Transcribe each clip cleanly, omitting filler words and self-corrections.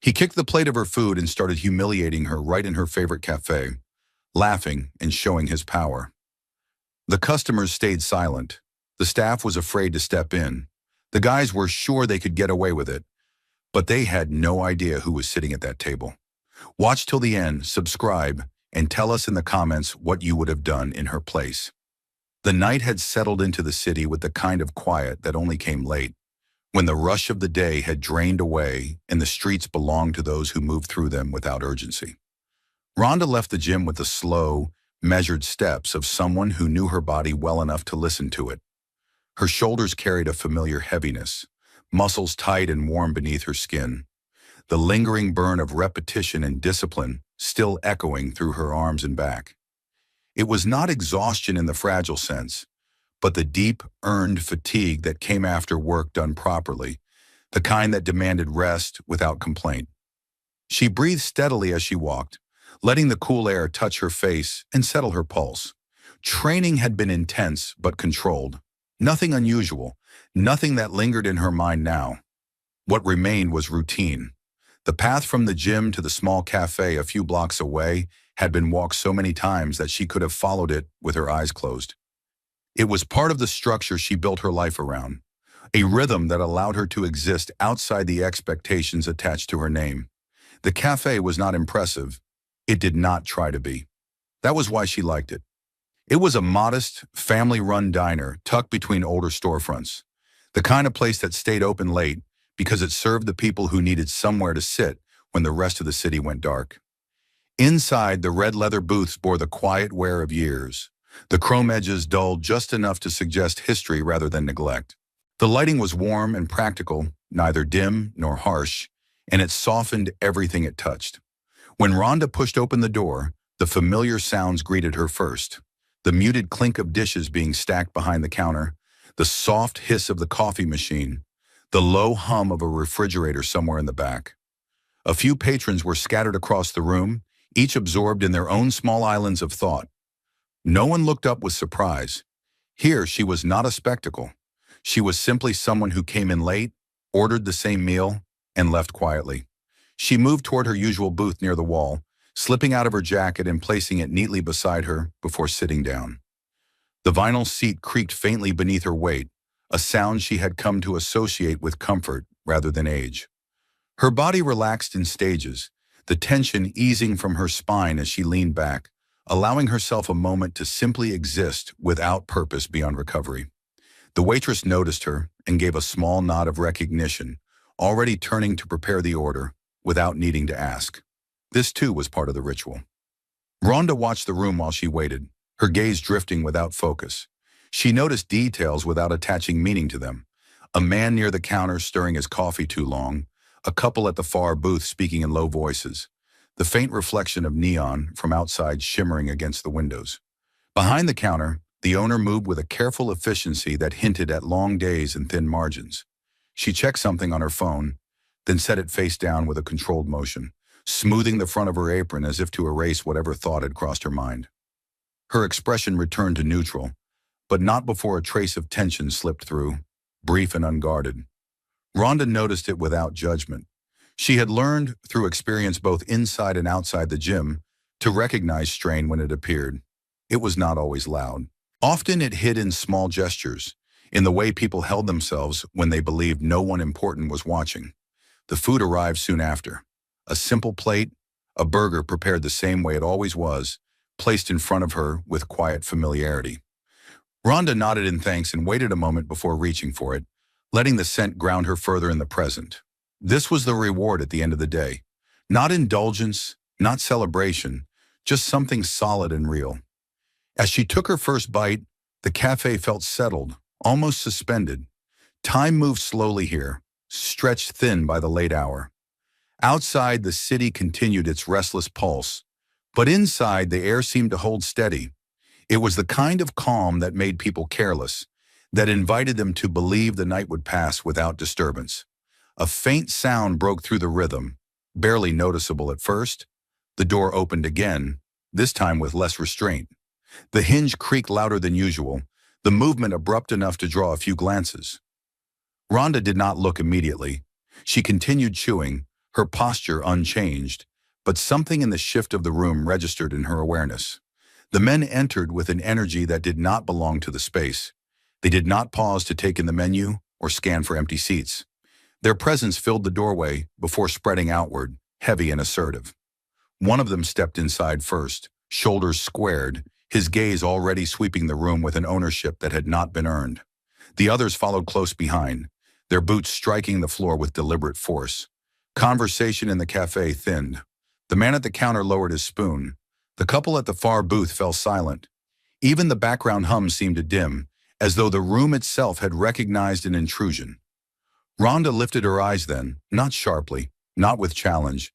He kicked the plate of her food and started humiliating her right in her favorite cafe, laughing and showing his power. The customers stayed silent. The staff was afraid to step in. The guys were sure they could get away with it, but they had no idea who was sitting at that table. Watch till the end, subscribe, and tell us in the comments what you would have done in her place. The night had settled into the city with the kind of quiet that only came late, when the rush of the day had drained away and the streets belonged to those who moved through them without urgency. Rhonda left the gym with the slow, measured steps of someone who knew her body well enough to listen to it. Her shoulders carried a familiar heaviness, muscles tight and warm beneath her skin, the lingering burn of repetition and discipline still echoing through her arms and back. It was not exhaustion in the fragile sense, but the deep, earned fatigue that came after work done properly, the kind that demanded rest without complaint. She breathed steadily as she walked, letting the cool air touch her face and settle her pulse. Training had been intense but controlled. Nothing unusual, nothing that lingered in her mind now. What remained was routine. The path from the gym to the small cafe a few blocks away had been walked so many times that she could have followed it with her eyes closed. It was part of the structure she built her life around, a rhythm that allowed her to exist outside the expectations attached to her name. The cafe was not impressive. It did not try to be. That was why she liked it. It was a modest, family-run diner tucked between older storefronts, the kind of place that stayed open late because it served the people who needed somewhere to sit when the rest of the city went dark. Inside, the red leather booths bore the quiet wear of years, the chrome edges dulled just enough to suggest history rather than neglect. The lighting was warm and practical, neither dim nor harsh, and it softened everything it touched. When Rhonda pushed open the door, the familiar sounds greeted her first. The muted clink of dishes being stacked behind the counter, the soft hiss of the coffee machine, the low hum of a refrigerator somewhere in the back. A few patrons were scattered across the room, each absorbed in their own small islands of thought. No one looked up with surprise. Here she was not a spectacle. She was simply someone who came in late, ordered the same meal, and left quietly. She moved toward her usual booth near the wall, slipping out of her jacket and placing it neatly beside her before sitting down. The vinyl seat creaked faintly beneath her weight, a sound she had come to associate with comfort rather than age. Her body relaxed in stages, the tension easing from her spine as she leaned back, allowing herself a moment to simply exist without purpose beyond recovery. The waitress noticed her and gave a small nod of recognition, already turning to prepare the order without needing to ask. This too was part of the ritual. Rhonda watched the room while she waited, her gaze drifting without focus. She noticed details without attaching meaning to them. A man near the counter stirring his coffee too long, a couple at the far booth speaking in low voices, the faint reflection of neon from outside shimmering against the windows. Behind the counter, the owner moved with a careful efficiency that hinted at long days and thin margins. She checked something on her phone, then set it face down with a controlled motion, smoothing the front of her apron as if to erase whatever thought had crossed her mind. Her expression returned to neutral, but not before a trace of tension slipped through, brief and unguarded. Rhonda noticed it without judgment. She had learned, through experience both inside and outside the gym, to recognize strain when it appeared. It was not always loud. Often it hid in small gestures, in the way people held themselves when they believed no one important was watching. The food arrived soon after. A simple plate, a burger prepared the same way it always was, placed in front of her with quiet familiarity. Rhonda nodded in thanks and waited a moment before reaching for it, letting the scent ground her further in the present. This was the reward at the end of the day. Not indulgence, not celebration, just something solid and real. As she took her first bite, the cafe felt settled, almost suspended. Time moved slowly here, stretched thin by the late hour. Outside, the city continued its restless pulse, but inside, the air seemed to hold steady. It was the kind of calm that made people careless, that invited them to believe the night would pass without disturbance. A faint sound broke through the rhythm, barely noticeable at first. The door opened again, this time with less restraint. The hinge creaked louder than usual, the movement abrupt enough to draw a few glances. Rhonda did not look immediately. She continued chewing, her posture unchanged, but something in the shift of the room registered in her awareness. The men entered with an energy that did not belong to the space. They did not pause to take in the menu or scan for empty seats. Their presence filled the doorway before spreading outward, heavy and assertive. One of them stepped inside first, shoulders squared, his gaze already sweeping the room with an ownership that had not been earned. The others followed close behind, their boots striking the floor with deliberate force. Conversation in the cafe thinned. The man at the counter lowered his spoon. The couple at the far booth fell silent. Even the background hum seemed to dim, as though the room itself had recognized an intrusion. Ronda lifted her eyes then, not sharply, not with challenge,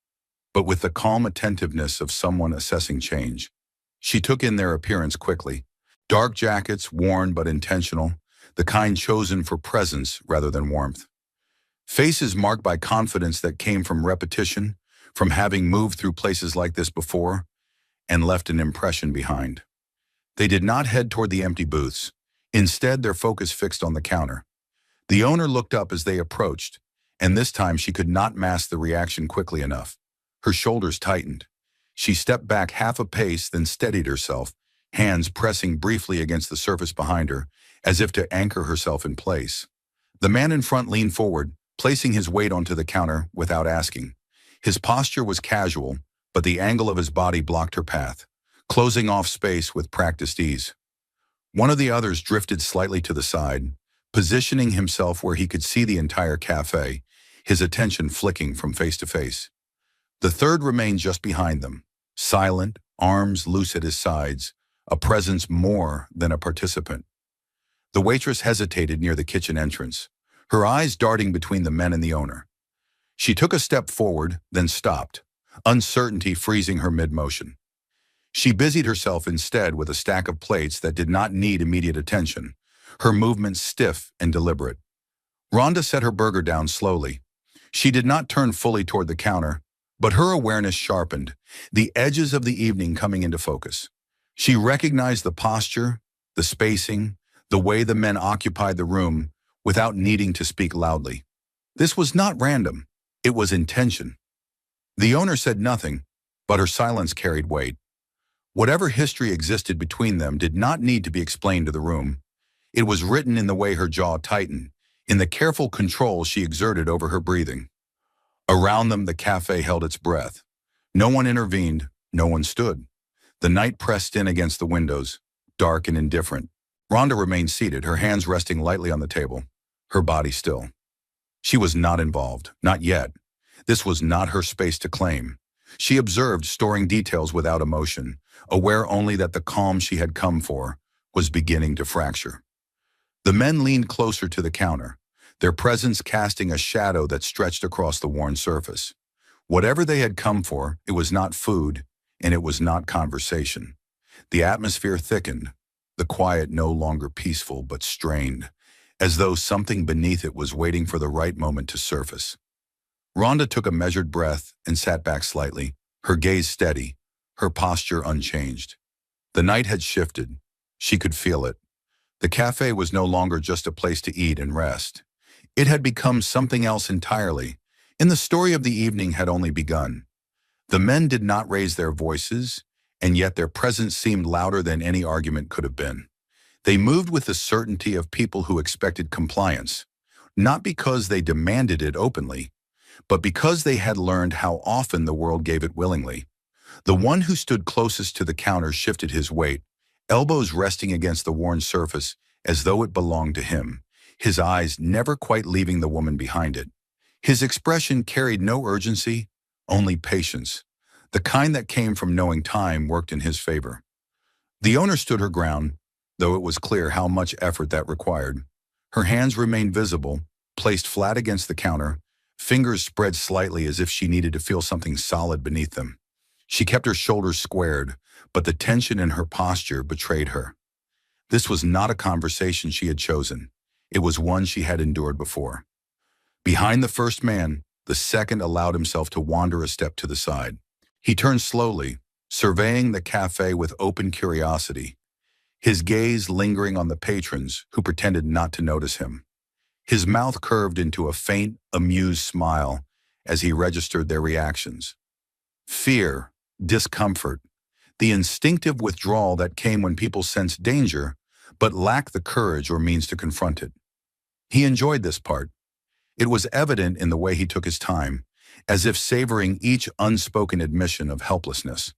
but with the calm attentiveness of someone assessing change. She took in their appearance quickly. Dark jackets, worn but intentional, the kind chosen for presence rather than warmth. Faces marked by confidence that came from repetition, from having moved through places like this before, and left an impression behind. They did not head toward the empty booths. Instead, their focus fixed on the counter. The owner looked up as they approached, and this time she could not mask the reaction quickly enough. Her shoulders tightened. She stepped back half a pace, then steadied herself, hands pressing briefly against the surface behind her, as if to anchor herself in place. The man in front leaned forward, placing his weight onto the counter without asking. His posture was casual, but the angle of his body blocked her path, closing off space with practiced ease. One of the others drifted slightly to the side, positioning himself where he could see the entire cafe, his attention flicking from face to face. The third remained just behind them, silent, arms loose at his sides, a presence more than a participant. The waitress hesitated near the kitchen entrance, her eyes darting between the men and the owner. She took a step forward, then stopped, uncertainty freezing her mid-motion. She busied herself instead with a stack of plates that did not need immediate attention, her movements stiff and deliberate. Ronda set her burger down slowly. She did not turn fully toward the counter, but her awareness sharpened, the edges of the evening coming into focus. She recognized the posture, the spacing, the way the men occupied the room without needing to speak loudly. This was not random. It was intention. The owner said nothing, but her silence carried weight. Whatever history existed between them did not need to be explained to the room. It was written in the way her jaw tightened, in the careful control she exerted over her breathing. Around them, the cafe held its breath. No one intervened, no one stood. The night pressed in against the windows, dark and indifferent. Ronda remained seated, her hands resting lightly on the table, her body still. She was not involved, not yet. This was not her space to claim. She observed, storing details without emotion, aware only that the calm she had come for was beginning to fracture. The men leaned closer to the counter, their presence casting a shadow that stretched across the worn surface. Whatever they had come for, it was not food, and it was not conversation. The atmosphere thickened, the quiet no longer peaceful but strained, as though something beneath it was waiting for the right moment to surface. Ronda took a measured breath and sat back slightly, her gaze steady, her posture unchanged. The night had shifted. She could feel it. The cafe was no longer just a place to eat and rest. It had become something else entirely, and the story of the evening had only begun. The men did not raise their voices, and yet their presence seemed louder than any argument could have been. They moved with the certainty of people who expected compliance, not because they demanded it openly, but because they had learned how often the world gave it willingly. The one who stood closest to the counter shifted his weight, elbows resting against the worn surface as though it belonged to him, his eyes never quite leaving the woman behind it. His expression carried no urgency, only patience, the kind that came from knowing time worked in his favor. The owner stood her ground, though it was clear how much effort that required. Her hands remained visible, placed flat against the counter, fingers spread slightly as if she needed to feel something solid beneath them. She kept her shoulders squared, but the tension in her posture betrayed her. This was not a conversation she had chosen. It was one she had endured before. Behind the first man, the second allowed himself to wander a step to the side. He turned slowly, surveying the cafe with open curiosity, his gaze lingering on the patrons who pretended not to notice him. His mouth curved into a faint, amused smile, as he registered their reactions. Fear, discomfort, the instinctive withdrawal that came when people sensed danger, but lacked the courage or means to confront it. He enjoyed this part. It was evident in the way he took his time, as if savoring each unspoken admission of helplessness.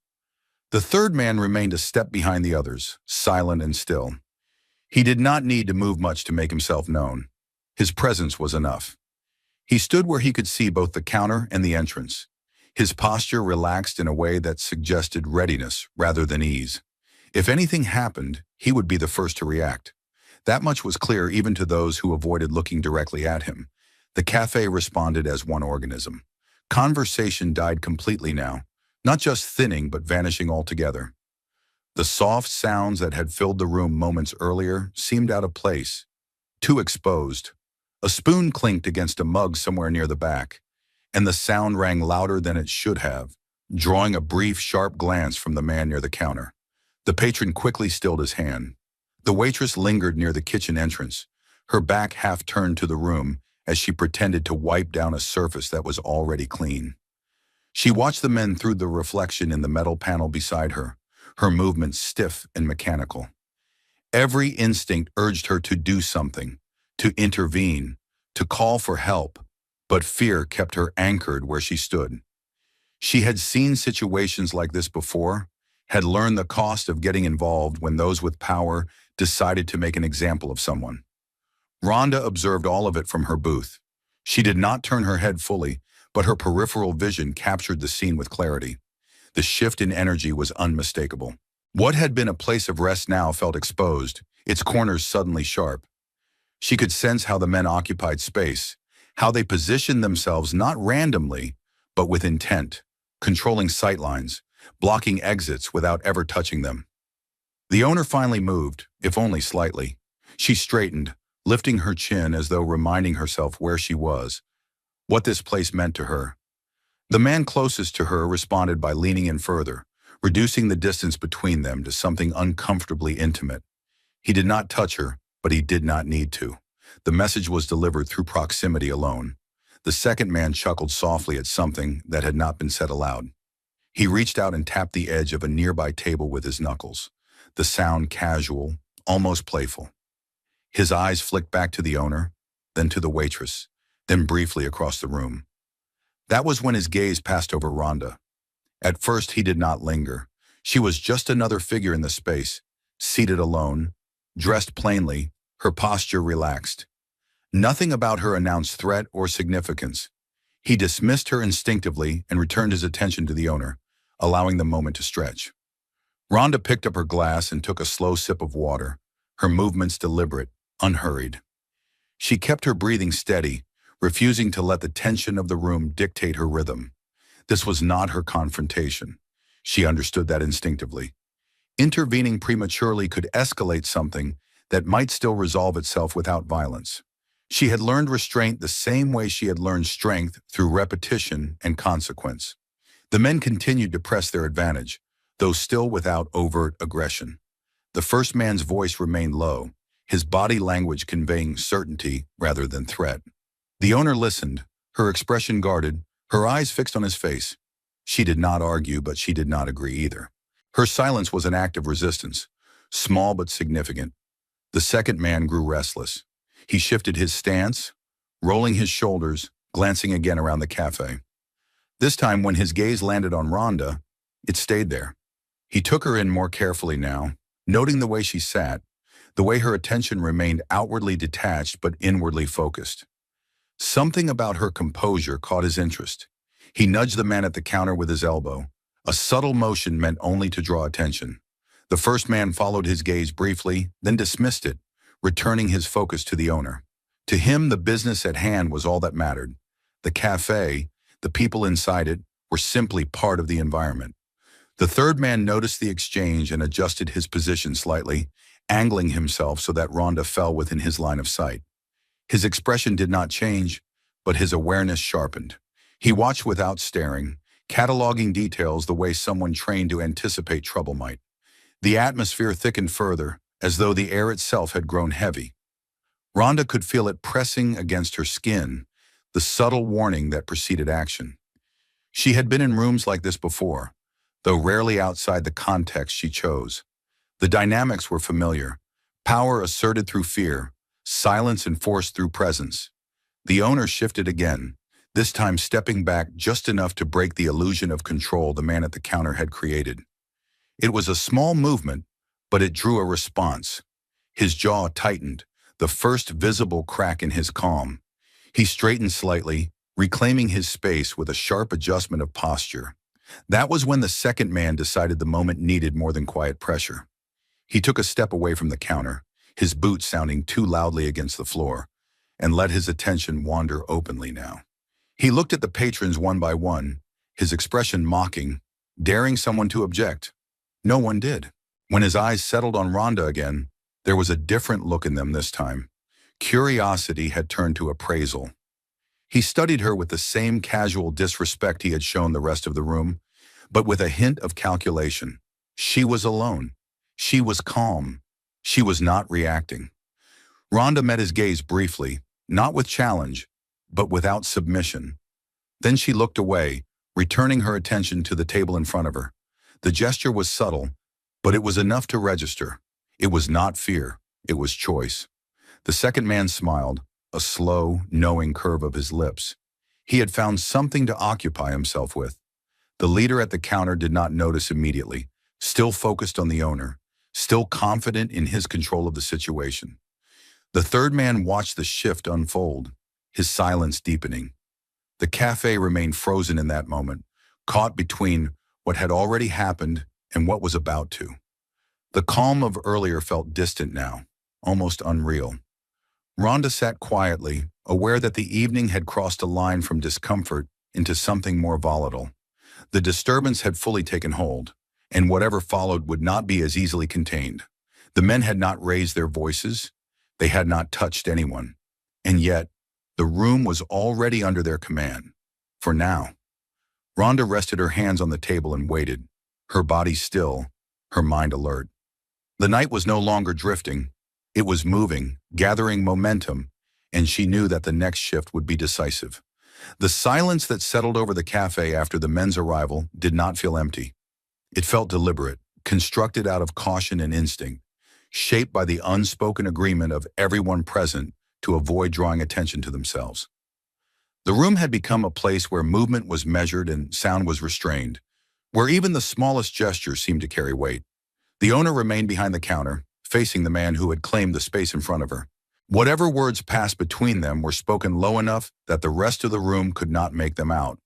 The third man remained a step behind the others, silent and still. He did not need to move much to make himself known. His presence was enough. He stood where he could see both the counter and the entrance. His posture relaxed in a way that suggested readiness rather than ease. If anything happened, he would be the first to react. That much was clear even to those who avoided looking directly at him. The cafe responded as one organism. Conversation died completely now, not just thinning but vanishing altogether. The soft sounds that had filled the room moments earlier seemed out of place, too exposed. A spoon clinked against a mug somewhere near the back, and the sound rang louder than it should have, drawing a brief, sharp glance from the man near the counter. The patron quickly stilled his hand. The waitress lingered near the kitchen entrance, her back half turned to the room as she pretended to wipe down a surface that was already clean. She watched the men through the reflection in the metal panel beside her, her movements stiff and mechanical. Every instinct urged her to do something, to intervene, to call for help, but fear kept her anchored where she stood. She had seen situations like this before, had learned the cost of getting involved when those with power decided to make an example of someone. Ronda observed all of it from her booth. She did not turn her head fully, but her peripheral vision captured the scene with clarity. The shift in energy was unmistakable. What had been a place of rest now felt exposed, its corners suddenly sharp. She could sense how the men occupied space, how they positioned themselves not randomly, but with intent, controlling sightlines, blocking exits without ever touching them. The owner finally moved, if only slightly. She straightened, lifting her chin as though reminding herself where she was, what this place meant to her. The man closest to her responded by leaning in further, reducing the distance between them to something uncomfortably intimate. He did not touch her, but he did not need to. The message was delivered through proximity alone. The second man chuckled softly at something that had not been said aloud. He reached out and tapped the edge of a nearby table with his knuckles, the sound casual, almost playful. His eyes flicked back to the owner, then to the waitress, then briefly across the room. That was when his gaze passed over Ronda. At first, he did not linger. She was just another figure in the space, seated alone, dressed plainly, her posture relaxed. Nothing about her announced threat or significance. He dismissed her instinctively and returned his attention to the owner, allowing the moment to stretch. Ronda picked up her glass and took a slow sip of water, her movements deliberate, unhurried. She kept her breathing steady, refusing to let the tension of the room dictate her rhythm. This was not her confrontation. She understood that instinctively. Intervening prematurely could escalate something that might still resolve itself without violence. She had learned restraint the same way she had learned strength through repetition and consequence. The men continued to press their advantage, though still without overt aggression. The first man's voice remained low, his body language conveying certainty rather than threat. The owner listened, her expression guarded, her eyes fixed on his face. She did not argue, but she did not agree either. Her silence was an act of resistance, small but significant. The second man grew restless. He shifted his stance, rolling his shoulders, glancing again around the cafe. This time, when his gaze landed on Ronda, it stayed there. He took her in more carefully now, noting the way she sat, the way her attention remained outwardly detached but inwardly focused. Something about her composure caught his interest. He nudged the man at the counter with his elbow, a subtle motion meant only to draw attention. The first man followed his gaze briefly, then dismissed it, returning his focus to the owner. To him, the business at hand was all that mattered. The cafe, the people inside it, were simply part of the environment. The third man noticed the exchange and adjusted his position slightly, angling himself so that Ronda fell within his line of sight. His expression did not change, but his awareness sharpened. He watched without staring, cataloging details the way someone trained to anticipate trouble might. The atmosphere thickened further, as though the air itself had grown heavy. Ronda could feel it pressing against her skin, the subtle warning that preceded action. She had been in rooms like this before, though rarely outside the context she chose. The dynamics were familiar: power asserted through fear, silence enforced through presence. The owner shifted again, this time stepping back just enough to break the illusion of control the man at the counter had created. It was a small movement, but it drew a response. His jaw tightened, the first visible crack in his calm. He straightened slightly, reclaiming his space with a sharp adjustment of posture. That was when the second man decided the moment needed more than quiet pressure. He took a step away from the counter, his boots sounding too loudly against the floor, and let his attention wander openly now. He looked at the patrons one by one, his expression mocking, daring someone to object. No one did. When his eyes settled on Ronda again, there was a different look in them this time. Curiosity had turned to appraisal. He studied her with the same casual disrespect he had shown the rest of the room, but with a hint of calculation. She was alone. She was calm. She was not reacting. Ronda met his gaze briefly, not with challenge, but without submission. Then she looked away, returning her attention to the table in front of her. The gesture was subtle, but it was enough to register. It was not fear, it was choice. The second man smiled, a slow, knowing curve of his lips. He had found something to occupy himself with. The leader at the counter did not notice immediately, still focused on the owner, still confident in his control of the situation. The third man watched the shift unfold, his silence deepening. The cafe remained frozen in that moment, caught between what had already happened and what was about to. The calm of earlier felt distant now, almost unreal. Ronda sat quietly, aware that the evening had crossed a line from discomfort into something more volatile. The disturbance had fully taken hold, and whatever followed would not be as easily contained. The men had not raised their voices, they had not touched anyone, and yet the room was already under their command. For now. Ronda rested her hands on the table and waited, her body still, her mind alert. The night was no longer drifting. It was moving, gathering momentum, and she knew that the next shift would be decisive. The silence that settled over the cafe after the men's arrival did not feel empty. It felt deliberate, constructed out of caution and instinct, shaped by the unspoken agreement of everyone present to avoid drawing attention to themselves. The room had become a place where movement was measured and sound was restrained, where even the smallest gesture seemed to carry weight. The owner remained behind the counter, facing the man who had claimed the space in front of her. Whatever words passed between them were spoken low enough that the rest of the room could not make them out.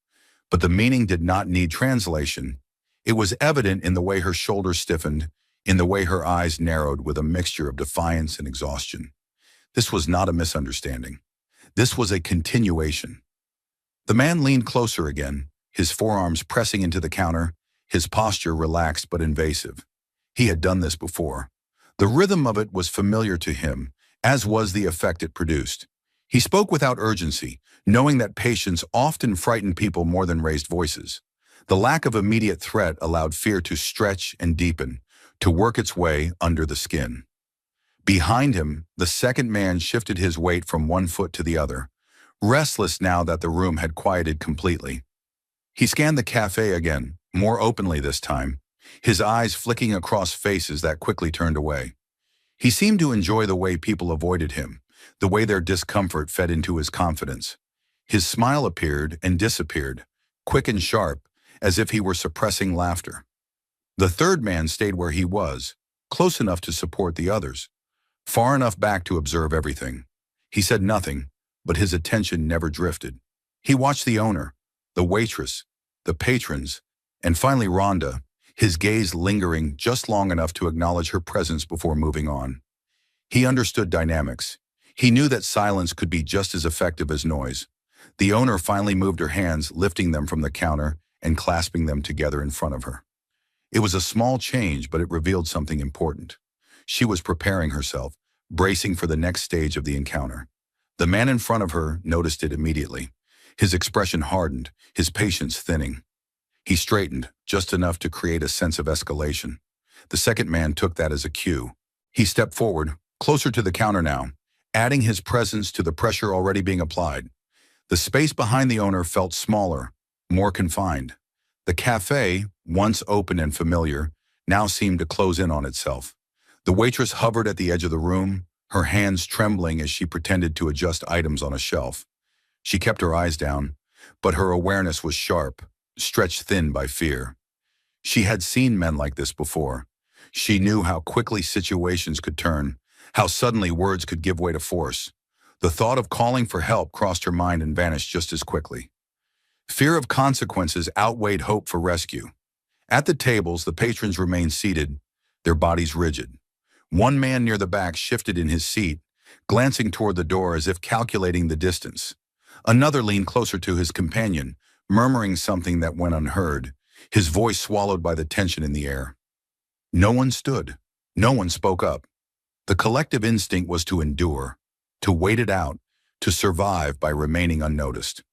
But the meaning did not need translation. It was evident in the way her shoulders stiffened, in the way her eyes narrowed with a mixture of defiance and exhaustion. This was not a misunderstanding. This was a continuation. The man leaned closer again, his forearms pressing into the counter, his posture relaxed but invasive. He had done this before. The rhythm of it was familiar to him, as was the effect it produced. He spoke without urgency, knowing that patience often frightened people more than raised voices. The lack of immediate threat allowed fear to stretch and deepen, to work its way under the skin. Behind him, the second man shifted his weight from one foot to the other, restless now that the room had quieted completely. He scanned the cafe again, more openly this time, his eyes flicking across faces that quickly turned away. He seemed to enjoy the way people avoided him, the way their discomfort fed into his confidence. His smile appeared and disappeared, quick and sharp, as if he were suppressing laughter. The third man stayed where he was, close enough to support the others, far enough back to observe everything. He said nothing, but his attention never drifted. He watched the owner, the waitress, the patrons, and finally Ronda, his gaze lingering just long enough to acknowledge her presence before moving on. He understood dynamics. He knew that silence could be just as effective as noise. The owner finally moved her hands, lifting them from the counter and clasping them together in front of her. It was a small change, but it revealed something important. She was preparing herself, bracing for the next stage of the encounter. The man in front of her noticed it immediately. His expression hardened, his patience thinning. He straightened, just enough to create a sense of escalation. The second man took that as a cue. He stepped forward, closer to the counter now, adding his presence to the pressure already being applied. The space behind the owner felt smaller, more confined. The cafe, once open and familiar, now seemed to close in on itself. The waitress hovered at the edge of the room, her hands trembling as she pretended to adjust items on a shelf. She kept her eyes down, but her awareness was sharp, stretched thin by fear. She had seen men like this before. She knew how quickly situations could turn, how suddenly words could give way to force. The thought of calling for help crossed her mind and vanished just as quickly. Fear of consequences outweighed hope for rescue. At the tables, the patrons remained seated, their bodies rigid. One man near the back shifted in his seat, glancing toward the door as if calculating the distance. Another leaned closer to his companion, murmuring something that went unheard, his voice swallowed by the tension in the air. No one stood. No one spoke up. The collective instinct was to endure, to wait it out, to survive by remaining unnoticed.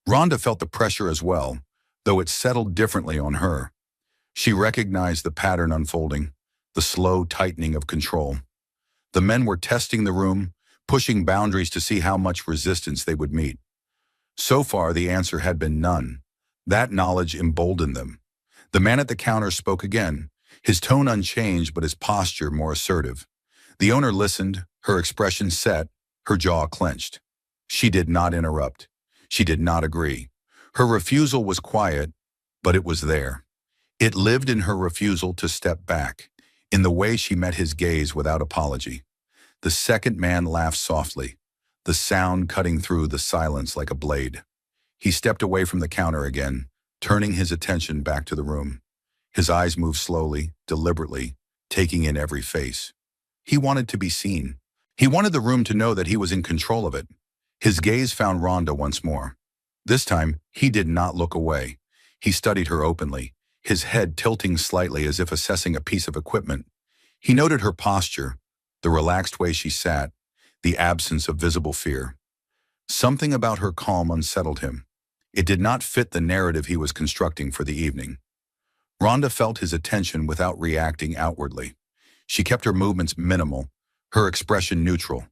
Ronda felt the pressure as well, though it settled differently on her. She recognized the pattern unfolding, the slow tightening of control. The men were testing the room, pushing boundaries to see how much resistance they would meet. So far, the answer had been none. That knowledge emboldened them. The man at the counter spoke again, his tone unchanged but his posture more assertive. The owner listened, her expression set, her jaw clenched. She did not interrupt. She did not agree. Her refusal was quiet, but it was there. It lived in her refusal to step back, in the way she met his gaze without apology. The second man laughed softly, the sound cutting through the silence like a blade. He stepped away from the counter again, turning his attention back to the room. His eyes moved slowly, deliberately, taking in every face. He wanted to be seen. He wanted the room to know that he was in control of it. His gaze found Ronda once more. This time, he did not look away. He studied her openly, his head tilting slightly as if assessing a piece of equipment. He noted her posture, the relaxed way she sat, the absence of visible fear. Something about her calm unsettled him. It did not fit the narrative he was constructing for the evening. Ronda felt his attention without reacting outwardly. She kept her movements minimal, her expression neutral.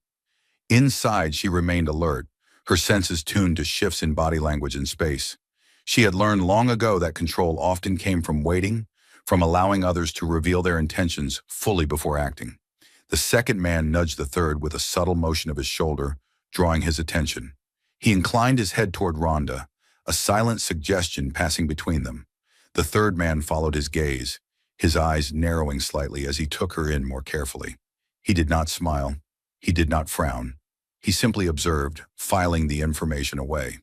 Inside, she remained alert, her senses tuned to shifts in body language and space. She had learned long ago that control often came from waiting, from allowing others to reveal their intentions fully before acting. The second man nudged the third with a subtle motion of his shoulder, drawing his attention. He inclined his head toward Ronda, a silent suggestion passing between them. The third man followed his gaze, his eyes narrowing slightly as he took her in more carefully. He did not smile. He did not frown. He simply observed, filing the information away.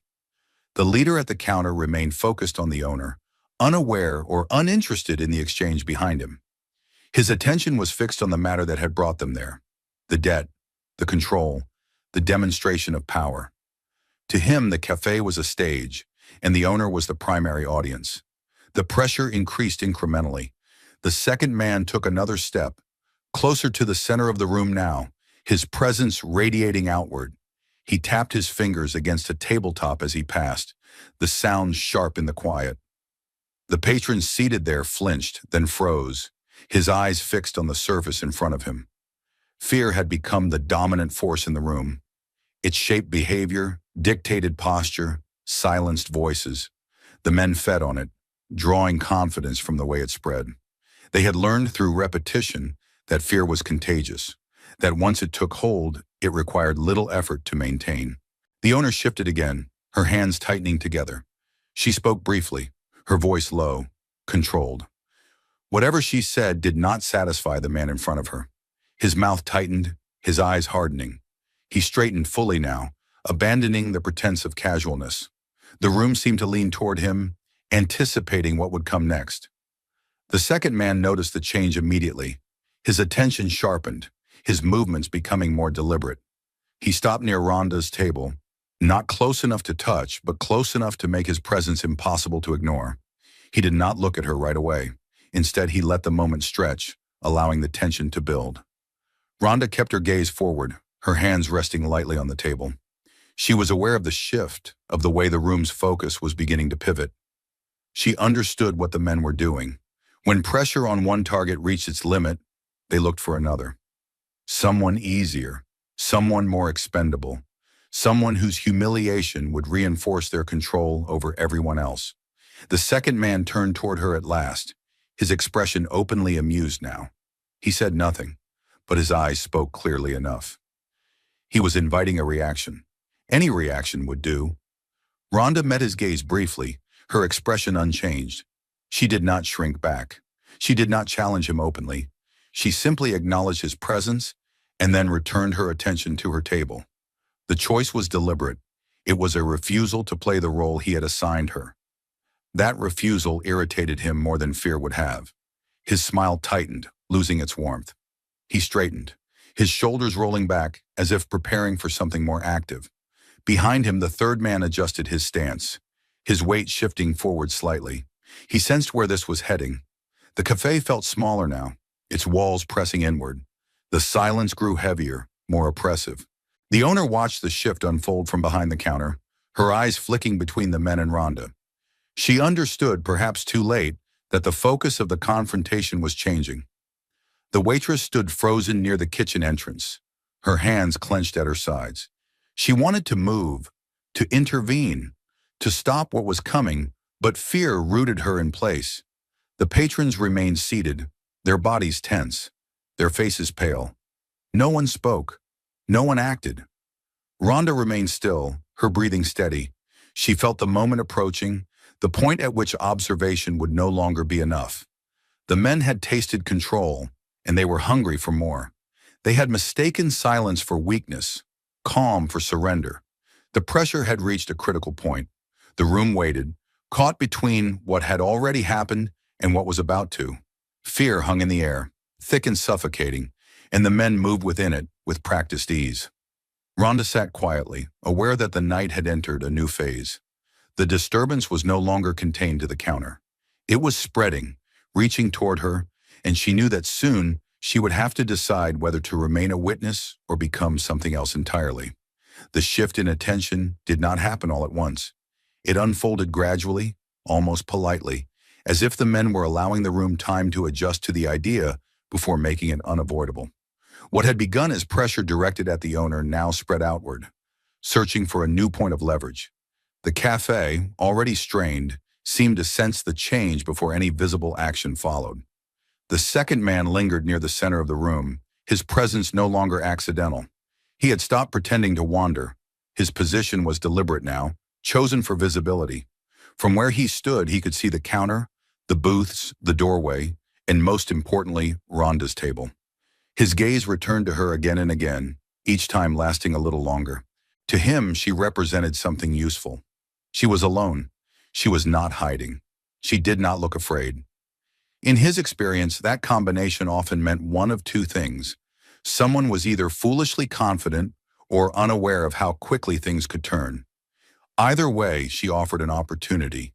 The leader at the counter remained focused on the owner, unaware or uninterested in the exchange behind him. His attention was fixed on the matter that had brought them there: the debt, the control, the demonstration of power. To him, the cafe was a stage, and the owner was the primary audience. The pressure increased incrementally. The second man took another step, closer to the center of the room now, his presence radiating outward. He tapped his fingers against a tabletop as he passed, the sound sharp in the quiet. The patron seated there flinched, then froze, his eyes fixed on the surface in front of him. Fear had become the dominant force in the room. It shaped behavior, dictated posture, silenced voices. The men fed on it, drawing confidence from the way it spread. They had learned through repetition that fear was contagious, that once it took hold, it required little effort to maintain. The owner shifted again, her hands tightening together. She spoke briefly, her voice low, controlled. Whatever she said did not satisfy the man in front of her. His mouth tightened, his eyes hardening. He straightened fully now, abandoning the pretense of casualness. The room seemed to lean toward him, anticipating what would come next. The second man noticed the change immediately. His attention sharpened, his movements becoming more deliberate. He stopped near Ronda's table, not close enough to touch, but close enough to make his presence impossible to ignore. He did not look at her right away. Instead, he let the moment stretch, allowing the tension to build. Ronda kept her gaze forward, her hands resting lightly on the table. She was aware of the shift, of the way the room's focus was beginning to pivot. She understood what the men were doing. When pressure on one target reached its limit, they looked for another. Someone easier, someone more expendable, someone whose humiliation would reinforce their control over everyone else. The second man turned toward her at last, his expression openly amused now. He said nothing, but his eyes spoke clearly enough. He was inviting a reaction. Any reaction would do. Rhonda met his gaze briefly, her expression unchanged. She did not shrink back. She did not challenge him openly. She simply acknowledged his presence and then returned her attention to her table. The choice was deliberate. It was a refusal to play the role he had assigned her. That refusal irritated him more than fear would have. His smile tightened, losing its warmth. He straightened, his shoulders rolling back as if preparing for something more active. Behind him, the third man adjusted his stance, his weight shifting forward slightly. He sensed where this was heading. The cafe felt smaller now, its walls pressing inward. The silence grew heavier, more oppressive. The owner watched the shift unfold from behind the counter, her eyes flicking between the men and Rhonda. She understood, perhaps too late, that the focus of the confrontation was changing. The waitress stood frozen near the kitchen entrance, her hands clenched at her sides. She wanted to move, to intervene, to stop what was coming, but fear rooted her in place. The patrons remained seated, their bodies tense, their faces pale. No one spoke. No one acted. Rhonda remained still, her breathing steady. She felt the moment approaching, the point at which observation would no longer be enough. The men had tasted control, and they were hungry for more. They had mistaken silence for weakness, calm for surrender. The pressure had reached a critical point. The room waited, caught between what had already happened and what was about to. Fear hung in the air, thick and suffocating, and the men moved within it with practiced ease. Rhonda sat quietly, aware that the night had entered a new phase. The disturbance was no longer contained to the counter. It was spreading, reaching toward her, and she knew that soon she would have to decide whether to remain a witness or become something else entirely. The shift in attention did not happen all at once. It unfolded gradually, almost politely, as if the men were allowing the room time to adjust to the idea before making it unavoidable. What had begun as pressure directed at the owner now spread outward, searching for a new point of leverage. The cafe, already strained, seemed to sense the change before any visible action followed. The second man lingered near the center of the room, his presence no longer accidental. He had stopped pretending to wander. His position was deliberate now, chosen for visibility. From where he stood, he could see the counter, the booths, the doorway, and most importantly, Rhonda's table. His gaze returned to her again and again, each time lasting a little longer. To him, she represented something useful. She was alone. She was not hiding. She did not look afraid. In his experience, that combination often meant one of two things. Someone was either foolishly confident or unaware of how quickly things could turn. Either way, she offered an opportunity.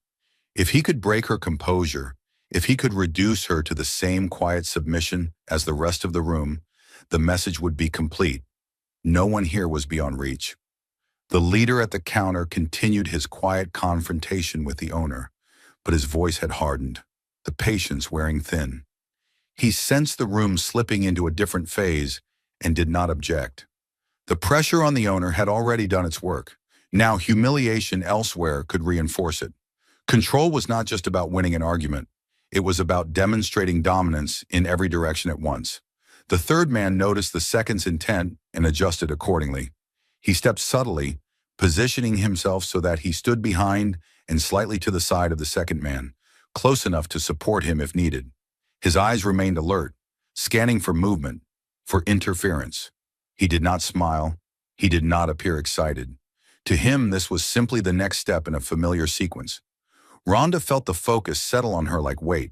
If he could break her composure, if he could reduce her to the same quiet submission as the rest of the room, the message would be complete. No one here was beyond reach. The leader at the counter continued his quiet confrontation with the owner, but his voice had hardened, the patience wearing thin. He sensed the room slipping into a different phase and did not object. The pressure on the owner had already done its work. Now humiliation elsewhere could reinforce it. Control was not just about winning an argument. It was about demonstrating dominance in every direction at once. The third man noticed the second's intent and adjusted accordingly. He stepped subtly, positioning himself so that he stood behind and slightly to the side of the second man, close enough to support him if needed. His eyes remained alert, scanning for movement, for interference. He did not smile. He did not appear excited. To him, this was simply the next step in a familiar sequence. Rhonda felt the focus settle on her like weight.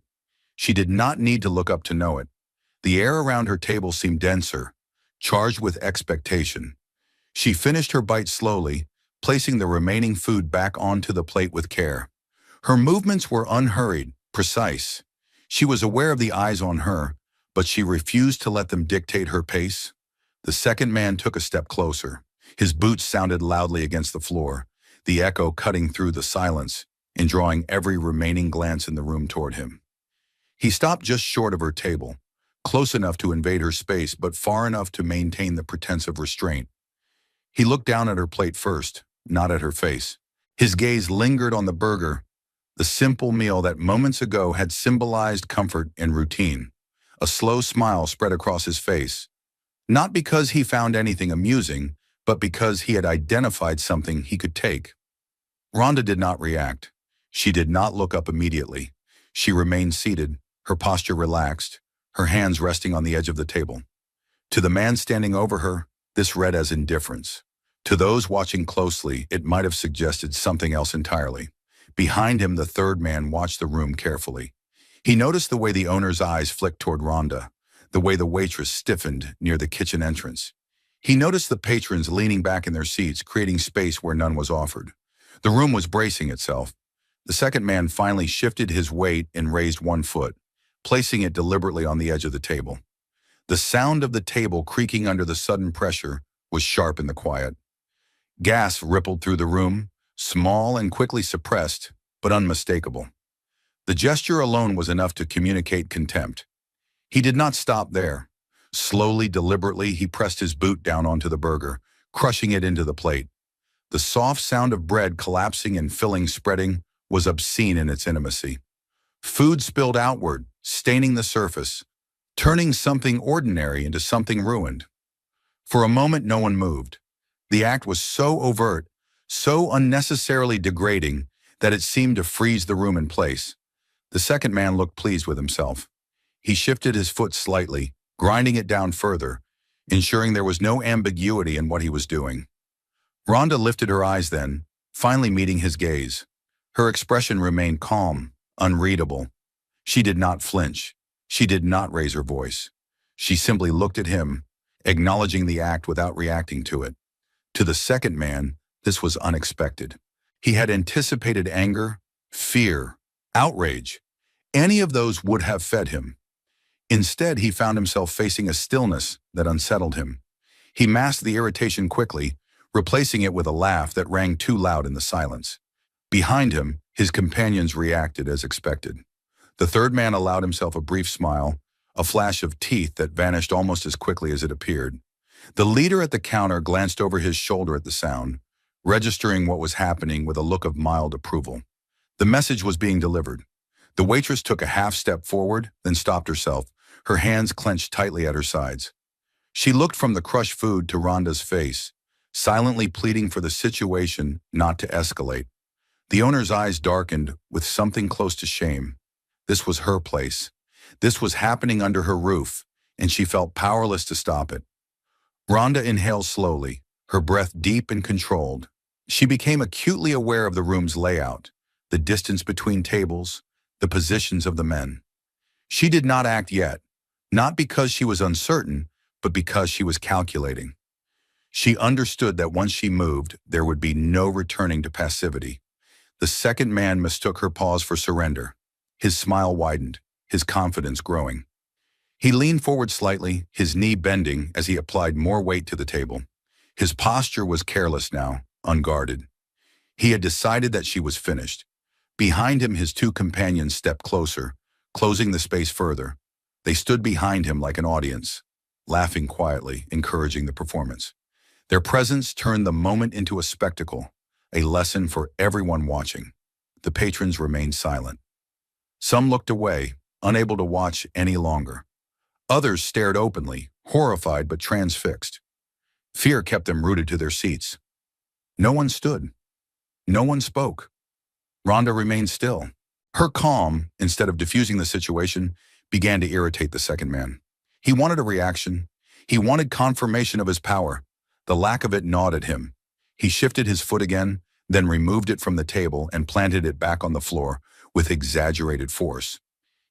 She did not need to look up to know it. The air around her table seemed denser, charged with expectation. She finished her bite slowly, placing the remaining food back onto the plate with care. Her movements were unhurried, precise. She was aware of the eyes on her, but she refused to let them dictate her pace. The second man took a step closer. His boots sounded loudly against the floor, the echo cutting through the silence and drawing every remaining glance in the room toward him. He stopped just short of her table, close enough to invade her space but far enough to maintain the pretense of restraint. He looked down at her plate first, not at her face. His gaze lingered on the burger, the simple meal that moments ago had symbolized comfort and routine. A slow smile spread across his face, not because he found anything amusing, but because he had identified something he could take. Rhonda did not react. She did not look up immediately. She remained seated, her posture relaxed, her hands resting on the edge of the table. To the man standing over her, this read as indifference. To those watching closely, it might have suggested something else entirely. Behind him, the third man watched the room carefully. He noticed the way the owner's eyes flicked toward Rhonda, the way the waitress stiffened near the kitchen entrance. He noticed the patrons leaning back in their seats, creating space where none was offered. The room was bracing itself. The second man finally shifted his weight and raised one foot, placing it deliberately on the edge of the table. The sound of the table creaking under the sudden pressure was sharp in the quiet. Gas rippled through the room, small and quickly suppressed, but unmistakable. The gesture alone was enough to communicate contempt. He did not stop there. Slowly, deliberately, he pressed his boot down onto the burger, crushing it into the plate. The soft sound of bread collapsing and filling spreading was obscene in its intimacy. Food spilled outward, staining the surface, turning something ordinary into something ruined. For a moment, no one moved. The act was so overt, so unnecessarily degrading, that it seemed to freeze the room in place. The second man looked pleased with himself. He shifted his foot slightly, grinding it down further, ensuring there was no ambiguity in what he was doing. Rhonda lifted her eyes then, finally meeting his gaze. Her expression remained calm, unreadable. She did not flinch. She did not raise her voice. She simply looked at him, acknowledging the act without reacting to it. To the second man, this was unexpected. He had anticipated anger, fear, outrage. Any of those would have fed him. Instead, he found himself facing a stillness that unsettled him. He masked the irritation quickly, replacing it with a laugh that rang too loud in the silence. Behind him, his companions reacted as expected. The third man allowed himself a brief smile, a flash of teeth that vanished almost as quickly as it appeared. The leader at the counter glanced over his shoulder at the sound, registering what was happening with a look of mild approval. The message was being delivered. The waitress took a half step forward, then stopped herself, her hands clenched tightly at her sides. She looked from the crushed food to Rhonda's face, silently pleading for the situation not to escalate. The owner's eyes darkened with something close to shame. This was her place. This was happening under her roof, and she felt powerless to stop it. Rhonda inhaled slowly, her breath deep and controlled. She became acutely aware of the room's layout, the distance between tables, the positions of the men. She did not act yet, not because she was uncertain, but because she was calculating. She understood that once she moved, there would be no returning to passivity. The second man mistook her pause for surrender. His smile widened, his confidence growing. He leaned forward slightly, his knee bending as he applied more weight to the table. His posture was careless now, unguarded. He had decided that she was finished. Behind him, his two companions stepped closer, closing the space further. They stood behind him like an audience, laughing quietly, encouraging the performance. Their presence turned the moment into a spectacle, a lesson for everyone watching. The patrons remained silent. Some looked away, unable to watch any longer. Others stared openly, horrified but transfixed. Fear kept them rooted to their seats. No one stood. No one spoke. Rhonda remained still. Her calm, instead of diffusing the situation, began to irritate the second man. He wanted a reaction. He wanted confirmation of his power. The lack of it gnawed at him. He shifted his foot again, then removed it from the table and planted it back on the floor with exaggerated force.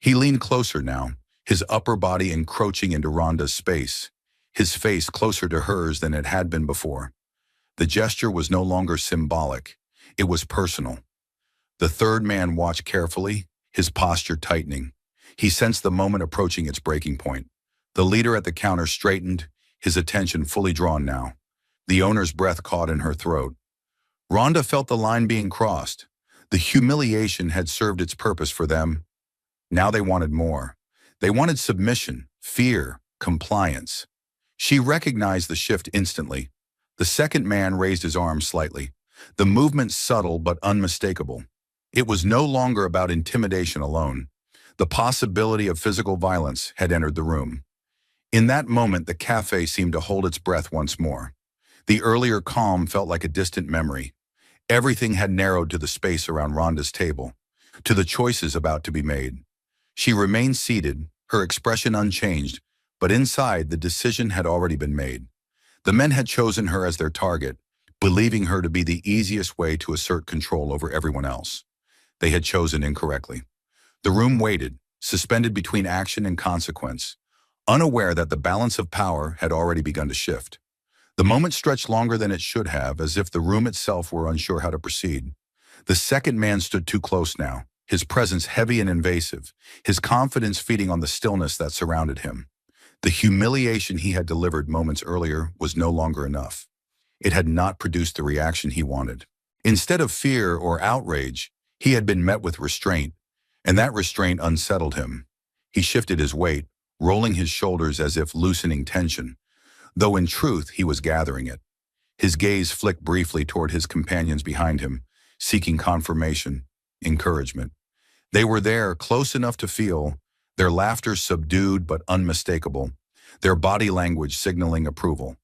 He leaned closer now, his upper body encroaching into Rhonda's space, his face closer to hers than it had been before. The gesture was no longer symbolic. It was personal. The third man watched carefully, his posture tightening. He sensed the moment approaching its breaking point. The leader at the counter straightened, his attention fully drawn now. The owner's breath caught in her throat. Rhonda felt the line being crossed. The humiliation had served its purpose for them. Now they wanted more. They wanted submission, fear, compliance. She recognized the shift instantly. The second man raised his arm slightly, the movement subtle but unmistakable. It was no longer about intimidation alone. The possibility of physical violence had entered the room. In that moment, the cafe seemed to hold its breath once more. The earlier calm felt like a distant memory. Everything had narrowed to the space around Rhonda's table, to the choices about to be made. She remained seated, her expression unchanged, but inside the decision had already been made. The men had chosen her as their target, believing her to be the easiest way to assert control over everyone else. They had chosen incorrectly. The room waited, suspended between action and consequence, unaware that the balance of power had already begun to shift. The moment stretched longer than it should have, as if the room itself were unsure how to proceed. The second man stood too close now, his presence heavy and invasive, his confidence feeding on the stillness that surrounded him. The humiliation he had delivered moments earlier was no longer enough. It had not produced the reaction he wanted. Instead of fear or outrage, he had been met with restraint, and that restraint unsettled him. He shifted his weight, rolling his shoulders as if loosening tension, though in truth he was gathering it. His gaze flicked briefly toward his companions behind him, seeking confirmation, encouragement. They were there, close enough to feel, their laughter subdued but unmistakable, their body language signaling approval.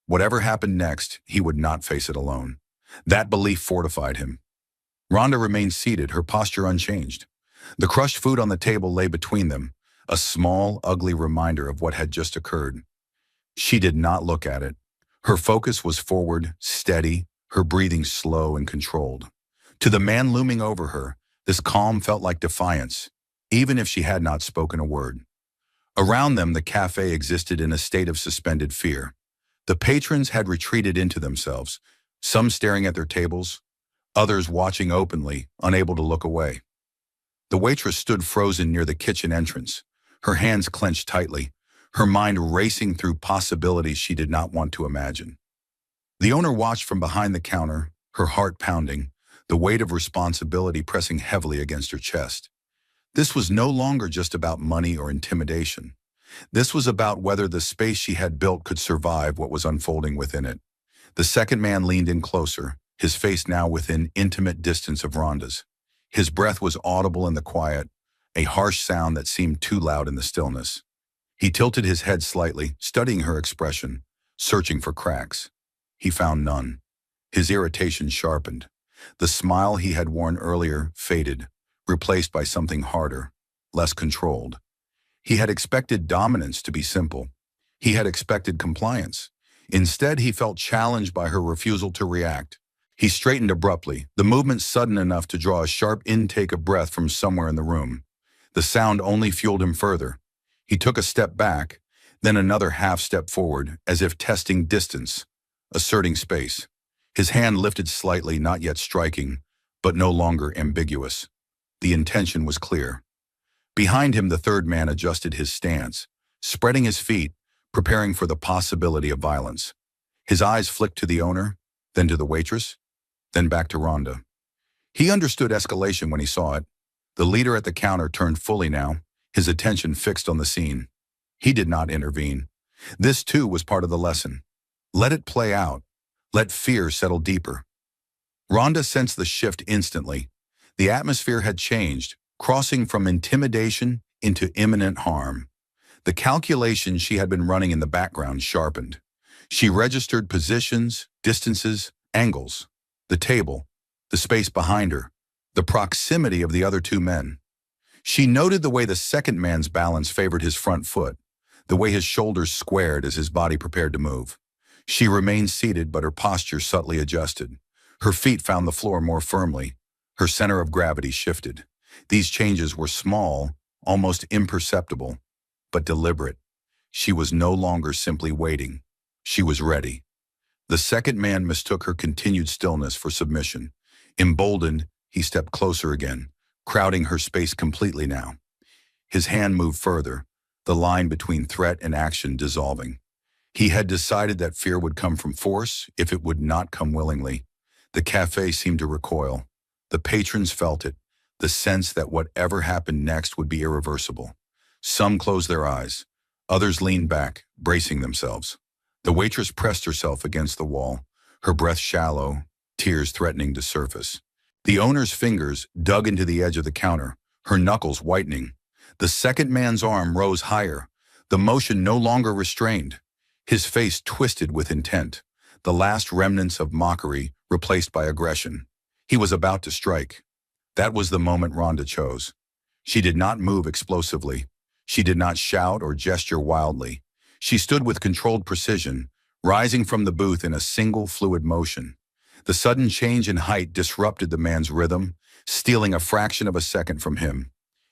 Whatever happened next, he would not face it alone. That belief fortified him. Rhonda remained seated, her posture unchanged. The crushed food on the table lay between them, a small, ugly reminder of what had just occurred. She did not look at it. Her focus was forward, steady, her breathing slow and controlled. To the man looming over her, this calm felt like defiance, even if she had not spoken a word. Around them, the cafe existed in a state of suspended fear. The patrons had retreated into themselves, some staring at their tables, others watching openly, unable to look away. The waitress stood frozen near the kitchen entrance, her hands clenched tightly, her mind racing through possibilities she did not want to imagine. The owner watched from behind the counter, her heart pounding, the weight of responsibility pressing heavily against her chest. This was no longer just about money or intimidation. This was about whether the space she had built could survive what was unfolding within it. The second man leaned in closer, his face now within intimate distance of Rhonda's. His breath was audible in the quiet, a harsh sound that seemed too loud in the stillness. He tilted his head slightly, studying her expression, searching for cracks. He found none. His irritation sharpened. The smile he had worn earlier faded, replaced by something harder, less controlled. He had expected dominance to be simple. He had expected compliance. Instead, he felt challenged by her refusal to react. He straightened abruptly, the movement sudden enough to draw a sharp intake of breath from somewhere in the room. The sound only fueled him further. He took a step back, then another half step forward, as if testing distance, asserting space. His hand lifted slightly, not yet striking, but no longer ambiguous. The intention was clear. Behind him, the third man adjusted his stance, spreading his feet, preparing for the possibility of violence. His eyes flicked to the owner, then to the waitress, then back to Rhonda. He understood escalation when he saw it. The leader at the counter turned fully now, his attention fixed on the scene. He did not intervene. This too was part of the lesson. Let it play out. Let fear settle deeper. Rhonda sensed the shift instantly. The atmosphere had changed, crossing from intimidation into imminent harm. The calculations she had been running in the background sharpened. She registered positions, distances, angles, the table, the space behind her, the proximity of the other two men. She noted the way the second man's balance favored his front foot, the way his shoulders squared as his body prepared to move. She remained seated, but her posture subtly adjusted. Her feet found the floor more firmly. Her center of gravity shifted. These changes were small, almost imperceptible, but deliberate. She was no longer simply waiting. She was ready. The second man mistook her continued stillness for submission. Emboldened, he stepped closer again, crowding her space completely now. His hand moved further, the line between threat and action dissolving. He had decided that fear would come from force if it would not come willingly. The cafe seemed to recoil. The patrons felt it, the sense that whatever happened next would be irreversible. Some closed their eyes. Others leaned back, bracing themselves. The waitress pressed herself against the wall, her breath shallow, tears threatening to surface. The owner's fingers dug into the edge of the counter, her knuckles whitening. The second man's arm rose higher, the motion no longer restrained. His face twisted with intent, the last remnants of mockery replaced by aggression. He was about to strike. That was the moment Ronda chose. She did not move explosively. She did not shout or gesture wildly. She stood with controlled precision, rising from the booth in a single fluid motion. The sudden change in height disrupted the man's rhythm, stealing a fraction of a second from him.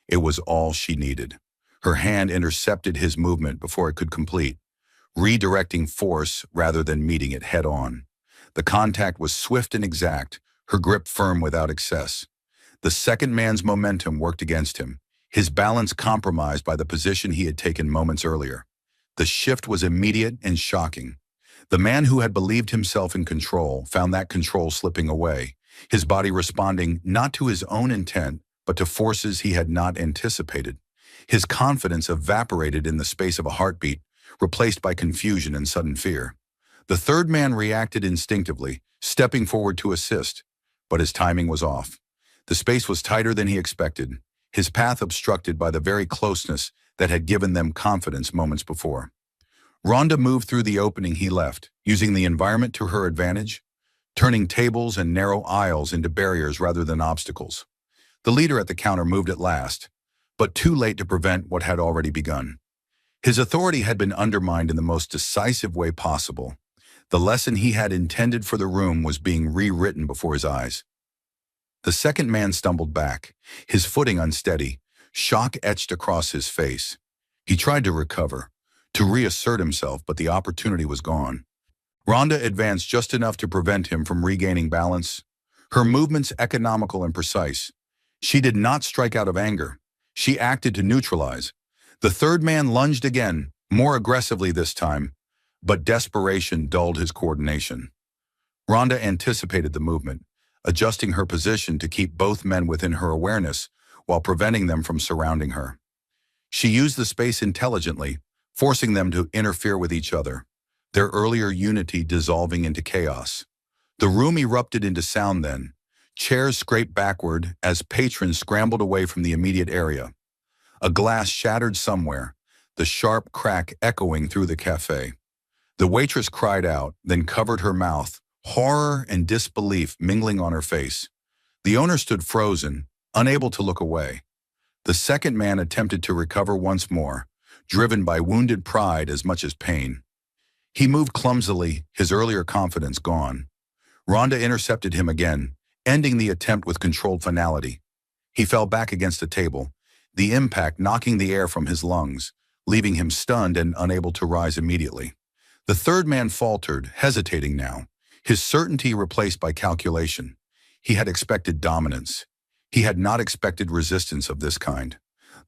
It was all she needed. Her hand intercepted his movement before it could complete, redirecting force rather than meeting it head-on. The contact was swift and exact, her grip firm without excess. The second man's momentum worked against him, his balance compromised by the position he had taken moments earlier. The shift was immediate and shocking. The man who had believed himself in control found that control slipping away, his body responding not to his own intent, but to forces he had not anticipated. His confidence evaporated in the space of a heartbeat, replaced by confusion and sudden fear. The third man reacted instinctively, stepping forward to assist, but his timing was off. The space was tighter than he expected, his path obstructed by the very closeness that had given them confidence moments before. Ronda moved through the opening he left, using the environment to her advantage, turning tables and narrow aisles into barriers rather than obstacles. The leader at the counter moved at last, but too late to prevent what had already begun. His authority had been undermined in the most decisive way possible. The lesson he had intended for the room was being rewritten before his eyes. The second man stumbled back, his footing unsteady, shock etched across his face. He tried to recover, to reassert himself, but the opportunity was gone. Ronda advanced just enough to prevent him from regaining balance, her movements economical and precise. She did not strike out of anger. She acted to neutralize. The third man lunged again, more aggressively this time, but desperation dulled his coordination. Ronda anticipated the movement, adjusting her position to keep both men within her awareness while preventing them from surrounding her. She used the space intelligently, forcing them to interfere with each other, their earlier unity dissolving into chaos. The room erupted into sound then. Chairs scraped backward as patrons scrambled away from the immediate area. A glass shattered somewhere, the sharp crack echoing through the cafe. The waitress cried out, then covered her mouth, horror and disbelief mingling on her face. The owner stood frozen, unable to look away. The second man attempted to recover once more, driven by wounded pride as much as pain. He moved clumsily, his earlier confidence gone. Ronda intercepted him again, ending the attempt with controlled finality. He fell back against the table, the impact knocking the air from his lungs, leaving him stunned and unable to rise immediately. The third man faltered, hesitating now, his certainty replaced by calculation. He had expected dominance. He had not expected resistance of this kind.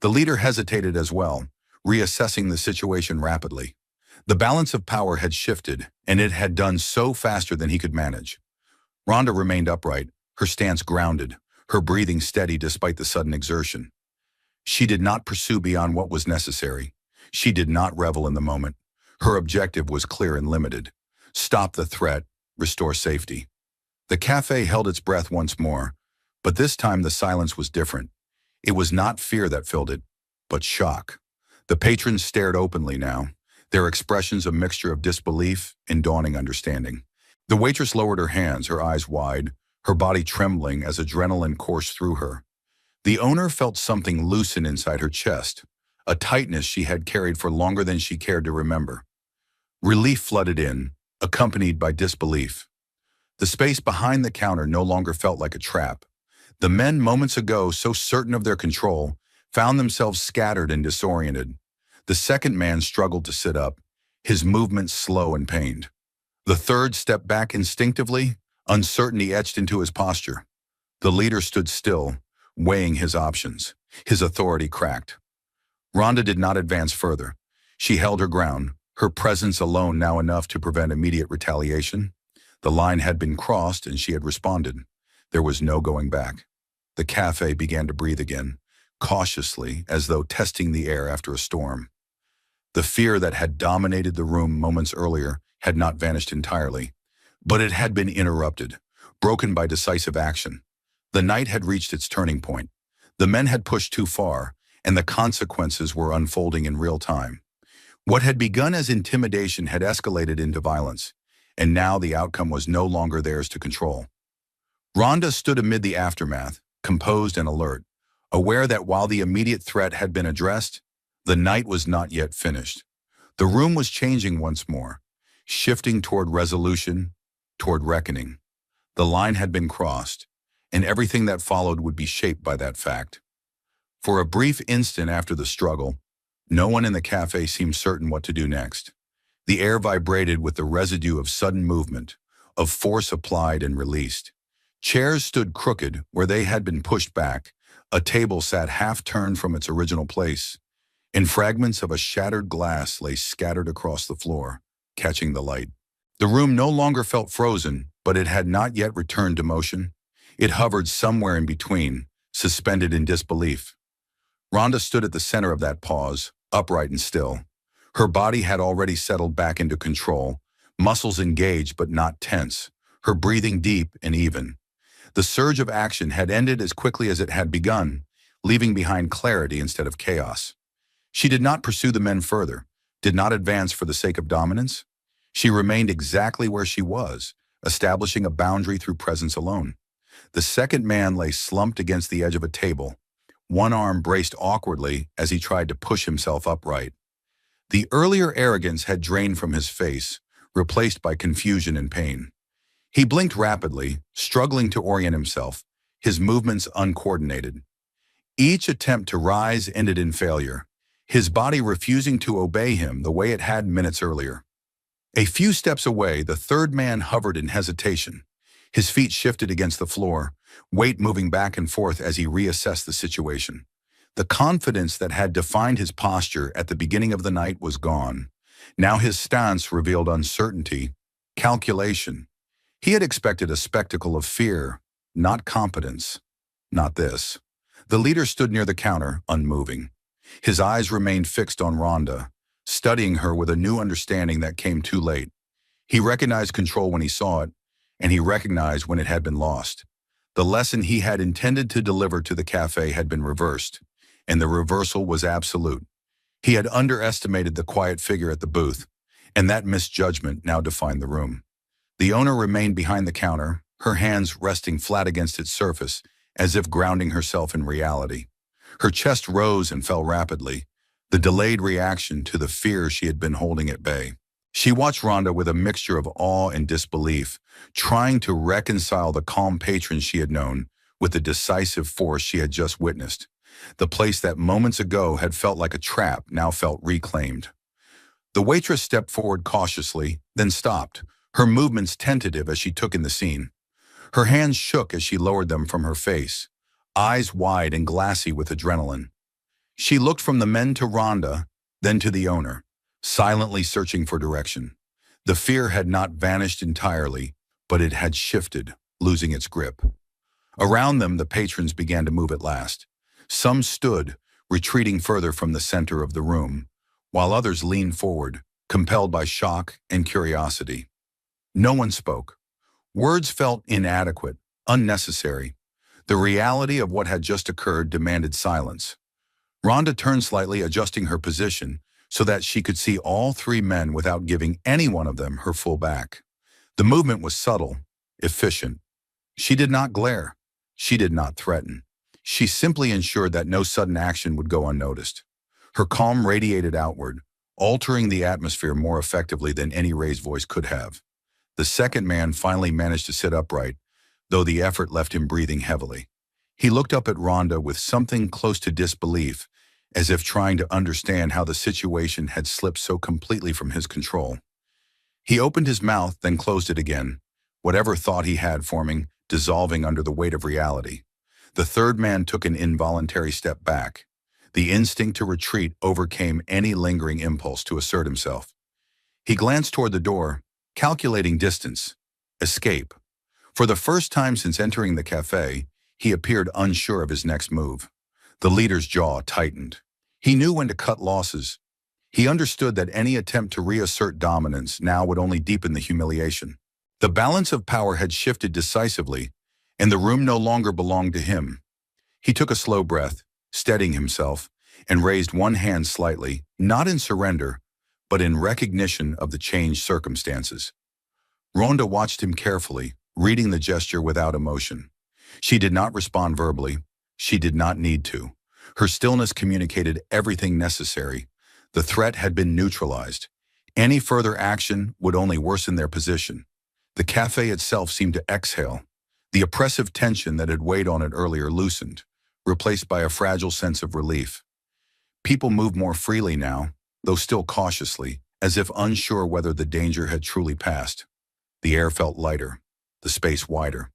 The leader hesitated as well, reassessing the situation rapidly. The balance of power had shifted, and it had done so faster than he could manage. Ronda remained upright, her stance grounded, her breathing steady despite the sudden exertion. She did not pursue beyond what was necessary. She did not revel in the moment. Her objective was clear and limited. Stop the threat, restore safety. The cafe held its breath once more, but this time the silence was different. It was not fear that filled it, but shock. The patrons stared openly now, their expressions a mixture of disbelief and dawning understanding. The waitress lowered her hands, her eyes wide, her body trembling as adrenaline coursed through her. The owner felt something loosen inside her chest, a tightness she had carried for longer than she cared to remember. Relief flooded in, accompanied by disbelief. The space behind the counter no longer felt like a trap. The men moments ago so certain of their control found themselves scattered and disoriented. The second man struggled to sit up, his movements slow and pained. The third stepped back instinctively, uncertainty etched into his posture. The leader stood still, weighing his options. His authority cracked. Ronda did not advance further. She held her ground, her presence alone now enough to prevent immediate retaliation. The line had been crossed and she had responded. There was no going back. The cafe began to breathe again, cautiously, as though testing the air after a storm. The fear that had dominated the room moments earlier had not vanished entirely, but it had been interrupted, broken by decisive action. The night had reached its turning point. The men had pushed too far, and the consequences were unfolding in real time. What had begun as intimidation had escalated into violence, and now the outcome was no longer theirs to control. Ronda stood amid the aftermath, composed and alert, aware that while the immediate threat had been addressed, the night was not yet finished. The room was changing once more, shifting toward resolution, toward reckoning. The line had been crossed, and everything that followed would be shaped by that fact. For a brief instant after the struggle, no one in the cafe seemed certain what to do next. The air vibrated with the residue of sudden movement, of force applied and released. Chairs stood crooked where they had been pushed back. A table sat half-turned from its original place, and fragments of a shattered glass lay scattered across the floor, catching the light. The room no longer felt frozen, but it had not yet returned to motion. It hovered somewhere in between, suspended in disbelief. Ronda stood at the center of that pause, upright and still. Her body had already settled back into control, muscles engaged but not tense, her breathing deep and even. The surge of action had ended as quickly as it had begun, leaving behind clarity instead of chaos. She did not pursue the men further, did not advance for the sake of dominance. She remained exactly where she was, establishing a boundary through presence alone. The second man lay slumped against the edge of a table, one arm braced awkwardly as he tried to push himself upright. The earlier arrogance had drained from his face, replaced by confusion and pain. He blinked rapidly, struggling to orient himself, his movements uncoordinated. Each attempt to rise ended in failure, his body refusing to obey him the way it had minutes earlier. A few steps away, the third man hovered in hesitation. His feet shifted against the floor, weight moving back and forth as he reassessed the situation. The confidence that had defined his posture at the beginning of the night was gone. Now his stance revealed uncertainty, calculation. He had expected a spectacle of fear, not competence. Not this. The leader stood near the counter, unmoving. His eyes remained fixed on Ronda, studying her with a new understanding that came too late. He recognized control when he saw it, and he recognized when it had been lost. The lesson he had intended to deliver to the cafe had been reversed, and the reversal was absolute. He had underestimated the quiet figure at the booth, and that misjudgment now defined the room. The owner remained behind the counter, her hands resting flat against its surface, as if grounding herself in reality. Her chest rose and fell rapidly, the delayed reaction to the fear she had been holding at bay. She watched Ronda with a mixture of awe and disbelief, trying to reconcile the calm patron she had known with the decisive force she had just witnessed. The place that moments ago had felt like a trap now felt reclaimed. The waitress stepped forward cautiously, then stopped, her movements tentative as she took in the scene. Her hands shook as she lowered them from her face, eyes wide and glassy with adrenaline. She looked from the men to Ronda, then to the owner, silently searching for direction. The fear had not vanished entirely, but it had shifted, losing its grip. Around them, the patrons began to move at last. Some stood, retreating further from the center of the room, while others leaned forward, compelled by shock and curiosity. No one spoke. Words felt inadequate, unnecessary. The reality of what had just occurred demanded silence. Ronda turned slightly, adjusting her position so that she could see all three men without giving any one of them her full back. The movement was subtle, efficient. She did not glare. She did not threaten. She simply ensured that no sudden action would go unnoticed. Her calm radiated outward, altering the atmosphere more effectively than any raised voice could have. The second man finally managed to sit upright, though the effort left him breathing heavily. He looked up at Ronda with something close to disbelief, as if trying to understand how the situation had slipped so completely from his control. He opened his mouth, then closed it again, whatever thought he had forming, dissolving under the weight of reality. The third man took an involuntary step back. The instinct to retreat overcame any lingering impulse to assert himself. He glanced toward the door, calculating distance, escape. For the first time since entering the cafe, he appeared unsure of his next move. The leader's jaw tightened. He knew when to cut losses. He understood that any attempt to reassert dominance now would only deepen the humiliation. The balance of power had shifted decisively, and the room no longer belonged to him. He took a slow breath, steadying himself, and raised one hand slightly, not in surrender, but in recognition of the changed circumstances. Ronda watched him carefully, reading the gesture without emotion. She did not respond verbally. She did not need to. Her stillness communicated everything necessary. The threat had been neutralized. Any further action would only worsen their position. The cafe itself seemed to exhale. The oppressive tension that had weighed on it earlier loosened, replaced by a fragile sense of relief. People moved more freely now, though still cautiously, as if unsure whether the danger had truly passed. The air felt lighter, the space wider.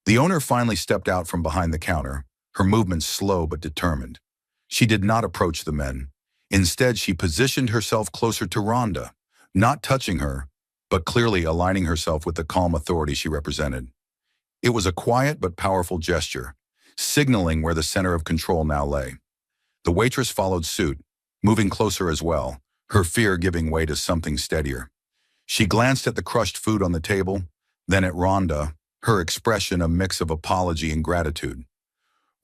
The owner finally stepped out from behind the counter, her movements slow but determined. She did not approach the men. Instead, she positioned herself closer to Ronda, not touching her, but clearly aligning herself with the calm authority she represented. It was a quiet but powerful gesture, signaling where the center of control now lay. The waitress followed suit, moving closer as well, her fear giving way to something steadier. She glanced at the crushed food on the table, then at Ronda, her expression a mix of apology and gratitude.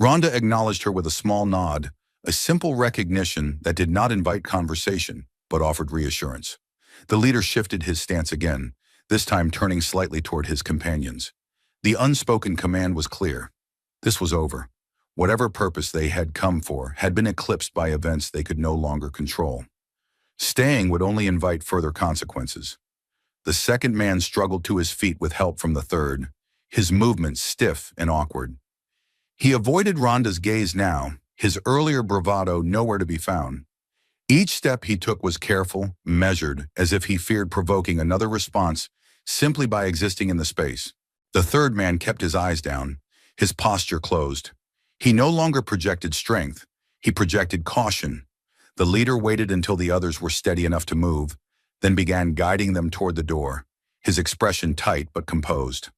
Ronda acknowledged her with a small nod, a simple recognition that did not invite conversation, but offered reassurance. The leader shifted his stance again, this time turning slightly toward his companions. The unspoken command was clear. This was over. Whatever purpose they had come for had been eclipsed by events they could no longer control. Staying would only invite further consequences. The second man struggled to his feet with help from the third, his movements stiff and awkward. He avoided Ronda's gaze now, his earlier bravado nowhere to be found. Each step he took was careful, measured, as if he feared provoking another response simply by existing in the space. The third man kept his eyes down, his posture closed. He no longer projected strength, he projected caution. The leader waited until the others were steady enough to move, then began guiding them toward the door, his expression tight but composed.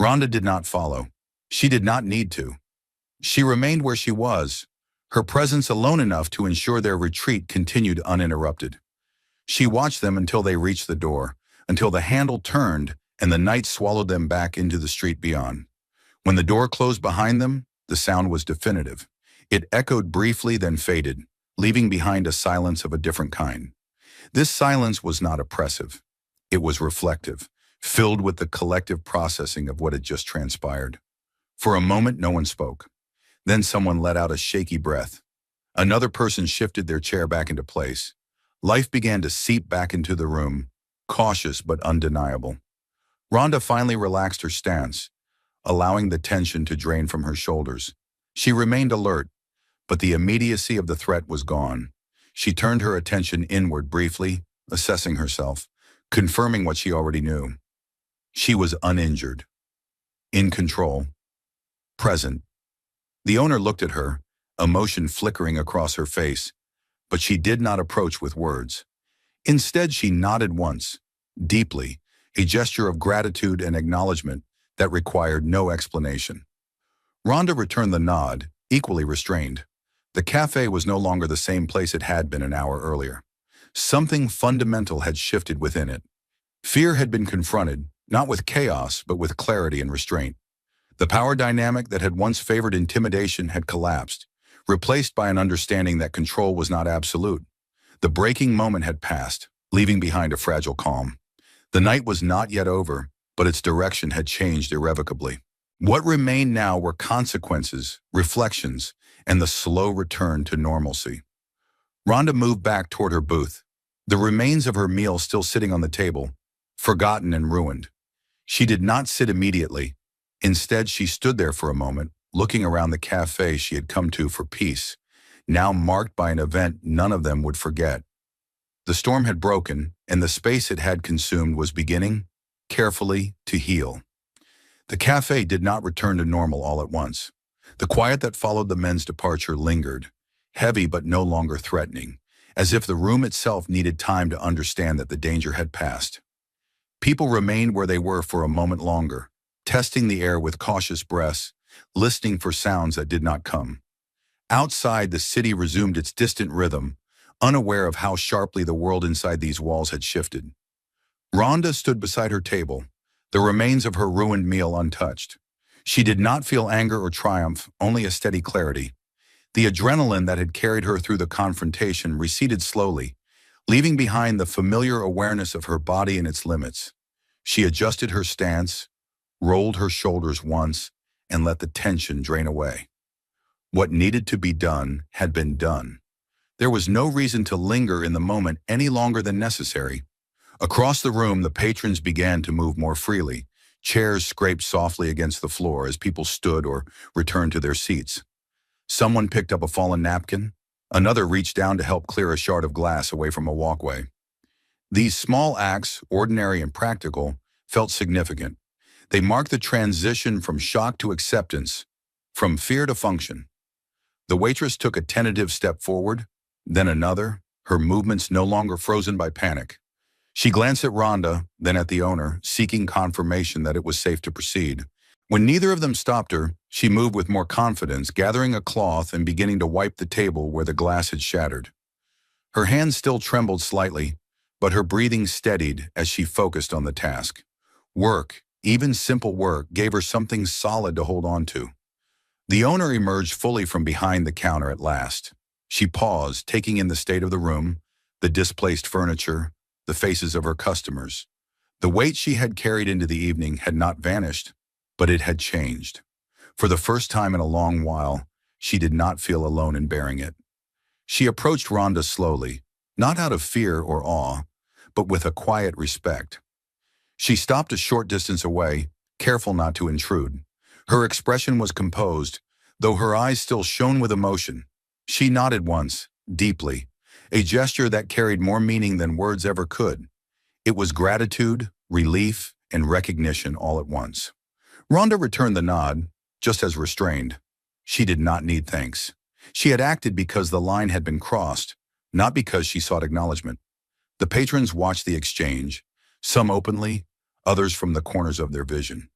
Ronda did not follow. She did not need to. She remained where she was, her presence alone enough to ensure their retreat continued uninterrupted. She watched them until they reached the door, until the handle turned and the night swallowed them back into the street beyond. When the door closed behind them, the sound was definitive. It echoed briefly, then faded, leaving behind a silence of a different kind. This silence was not oppressive. It was reflective, filled with the collective processing of what had just transpired. For a moment, no one spoke. Then someone let out a shaky breath. Another person shifted their chair back into place. Life began to seep back into the room, cautious but undeniable. Ronda finally relaxed her stance, allowing the tension to drain from her shoulders. She remained alert, but the immediacy of the threat was gone. She turned her attention inward briefly, assessing herself, confirming what she already knew. She was uninjured, in control, present. The owner looked at her, emotion flickering across her face, but she did not approach with words. Instead, she nodded once, deeply, a gesture of gratitude and acknowledgement that required no explanation. Ronda returned the nod, equally restrained. The cafe was no longer the same place it had been an hour earlier. Something fundamental had shifted within it. Fear had been confronted, not with chaos, but with clarity and restraint. The power dynamic that had once favored intimidation had collapsed, replaced by an understanding that control was not absolute. The breaking moment had passed, leaving behind a fragile calm. The night was not yet over, but its direction had changed irrevocably. What remained now were consequences, reflections, and the slow return to normalcy. Ronda moved back toward her booth, the remains of her meal still sitting on the table, forgotten and ruined. She did not sit immediately. Instead, she stood there for a moment, looking around the cafe she had come to for peace, now marked by an event none of them would forget. The storm had broken, and the space it had consumed was beginning, carefully, to heal. The cafe did not return to normal all at once. The quiet that followed the men's departure lingered, heavy but no longer threatening, as if the room itself needed time to understand that the danger had passed. People remained where they were for a moment longer, testing the air with cautious breaths, listening for sounds that did not come. Outside, the city resumed its distant rhythm, unaware of how sharply the world inside these walls had shifted. Rhonda stood beside her table, the remains of her ruined meal untouched. She did not feel anger or triumph, only a steady clarity. The adrenaline that had carried her through the confrontation receded slowly, leaving behind the familiar awareness of her body and its limits. She adjusted her stance, rolled her shoulders once, and let the tension drain away. What needed to be done had been done. There was no reason to linger in the moment any longer than necessary. Across the room, the patrons began to move more freely. Chairs scraped softly against the floor as people stood or returned to their seats. Someone picked up a fallen napkin. Another reached down to help clear a shard of glass away from a walkway. These small acts, ordinary and practical, felt significant. They marked the transition from shock to acceptance, from fear to function. The waitress took a tentative step forward, then another, her movements no longer frozen by panic. She glanced at Rhonda, then at the owner, seeking confirmation that it was safe to proceed. When neither of them stopped her, she moved with more confidence, gathering a cloth and beginning to wipe the table where the glass had shattered. Her hands still trembled slightly, but her breathing steadied as she focused on the task. Work, even simple work, gave her something solid to hold on to. The owner emerged fully from behind the counter at last. She paused, taking in the state of the room, the displaced furniture, the faces of her customers. The weight she had carried into the evening had not vanished, but it had changed. For the first time in a long while, she did not feel alone in bearing it. She approached Rhonda slowly, not out of fear or awe, but with a quiet respect. She stopped a short distance away, careful not to intrude. Her expression was composed, though her eyes still shone with emotion. She nodded once, deeply, a gesture that carried more meaning than words ever could. It was gratitude, relief, and recognition all at once. Rhonda returned the nod, just as restrained. She did not need thanks. She had acted because the line had been crossed, not because she sought acknowledgement. The patrons watched the exchange, some openly, others from the corners of their vision.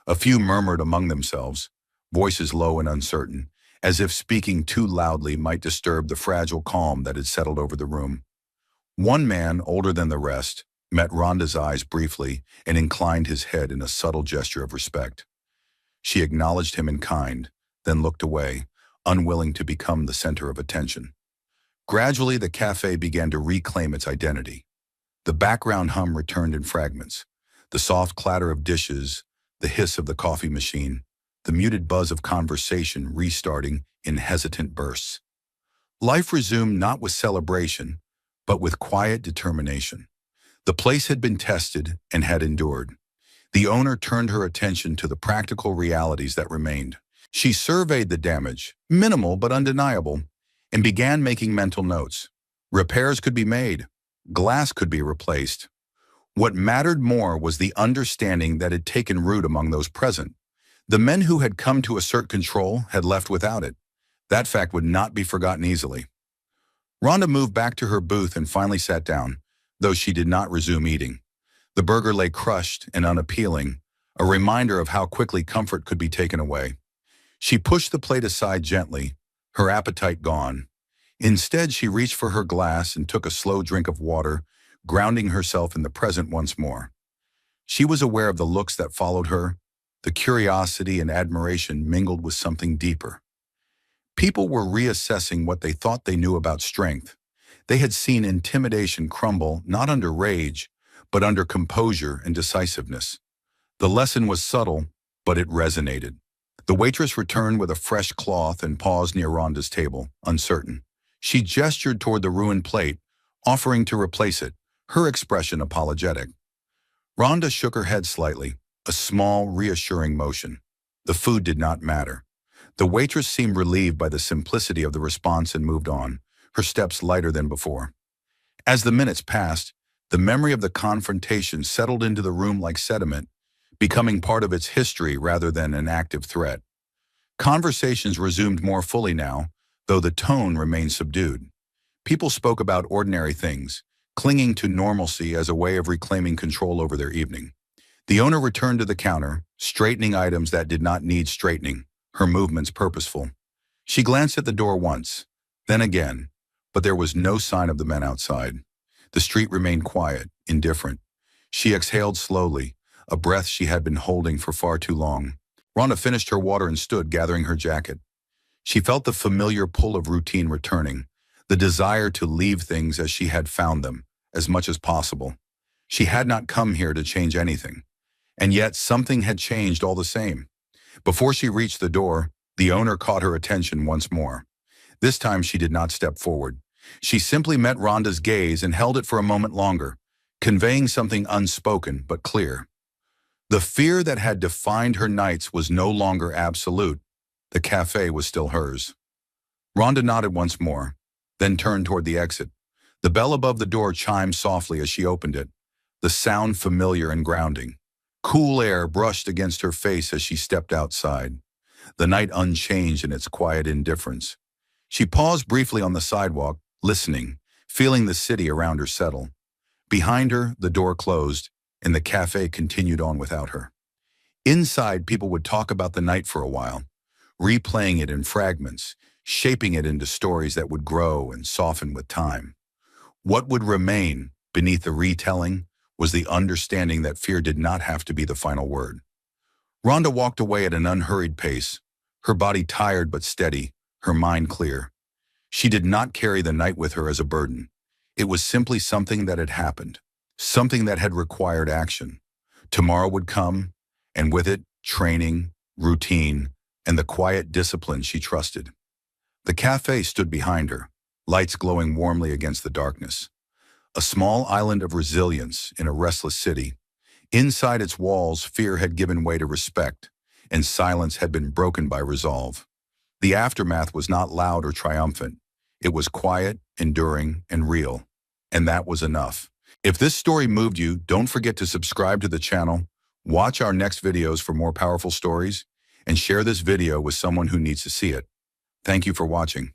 A few murmured among themselves, voices low and uncertain, as if speaking too loudly might disturb the fragile calm that had settled over the room. One man, older than the rest, met Rhonda's eyes briefly and inclined his head in a subtle gesture of respect. She acknowledged him in kind, then looked away, unwilling to become the center of attention. Gradually, the cafe began to reclaim its identity. The background hum returned in fragments, the soft clatter of dishes, the hiss of the coffee machine, the muted buzz of conversation restarting in hesitant bursts. Life resumed not with celebration, but with quiet determination. The place had been tested and had endured. The owner turned her attention to the practical realities that remained. She surveyed the damage, minimal but undeniable, and began making mental notes. Repairs could be made. Glass could be replaced. What mattered more was the understanding that had taken root among those present. The men who had come to assert control had left without it. That fact would not be forgotten easily. Rhonda moved back to her booth and finally sat down, though she did not resume eating. The burger lay crushed and unappealing, a reminder of how quickly comfort could be taken away. She pushed the plate aside gently, her appetite gone. Instead, she reached for her glass and took a slow drink of water, grounding herself in the present once more. She was aware of the looks that followed her. The curiosity and admiration mingled with something deeper. People were reassessing what they thought they knew about strength. They had seen intimidation crumble not under rage, but under composure and decisiveness. The lesson was subtle, but it resonated. The waitress returned with a fresh cloth and paused near Rhonda's table, uncertain. She gestured toward the ruined plate, offering to replace it, her expression apologetic. Rhonda shook her head slightly, a small, reassuring motion. The food did not matter. The waitress seemed relieved by the simplicity of the response and moved on, her steps lighter than before. As the minutes passed, the memory of the confrontation settled into the room like sediment, becoming part of its history rather than an active threat. Conversations resumed more fully now, though the tone remained subdued. People spoke about ordinary things, clinging to normalcy as a way of reclaiming control over their evening. The owner returned to the counter, straightening items that did not need straightening, her movements purposeful. She glanced at the door once, then again, but there was no sign of the men outside. The street remained quiet, indifferent. She exhaled slowly, a breath she had been holding for far too long. Ronda finished her water and stood, gathering her jacket. She felt the familiar pull of routine returning, the desire to leave things as she had found them, as much as possible. She had not come here to change anything, and yet something had changed all the same. Before she reached the door, the owner caught her attention once more. This time she did not step forward. She simply met Ronda's gaze and held it for a moment longer, conveying something unspoken but clear. The fear that had defined her nights was no longer absolute. The cafe was still hers. Ronda nodded once more, then turned toward the exit. The bell above the door chimed softly as she opened it, the sound familiar and grounding. Cool air brushed against her face as she stepped outside, the night unchanged in its quiet indifference. She paused briefly on the sidewalk, listening, feeling the city around her settle. Behind her, the door closed, and the cafe continued on without her. Inside, people would talk about the night for a while, replaying it in fragments, shaping it into stories that would grow and soften with time. What would remain beneath the retelling was the understanding that fear did not have to be the final word. Ronda walked away at an unhurried pace, her body tired but steady, her mind clear. She did not carry the night with her as a burden. It was simply something that had happened, something that had required action. Tomorrow would come, and with it, training, routine, and the quiet discipline she trusted. The cafe stood behind her, lights glowing warmly against the darkness. A small island of resilience in a restless city. Inside its walls, fear had given way to respect, and silence had been broken by resolve. The aftermath was not loud or triumphant. It was quiet, enduring, and real. And that was enough. If this story moved you, don't forget to subscribe to the channel, watch our next videos for more powerful stories, and share this video with someone who needs to see it. Thank you for watching.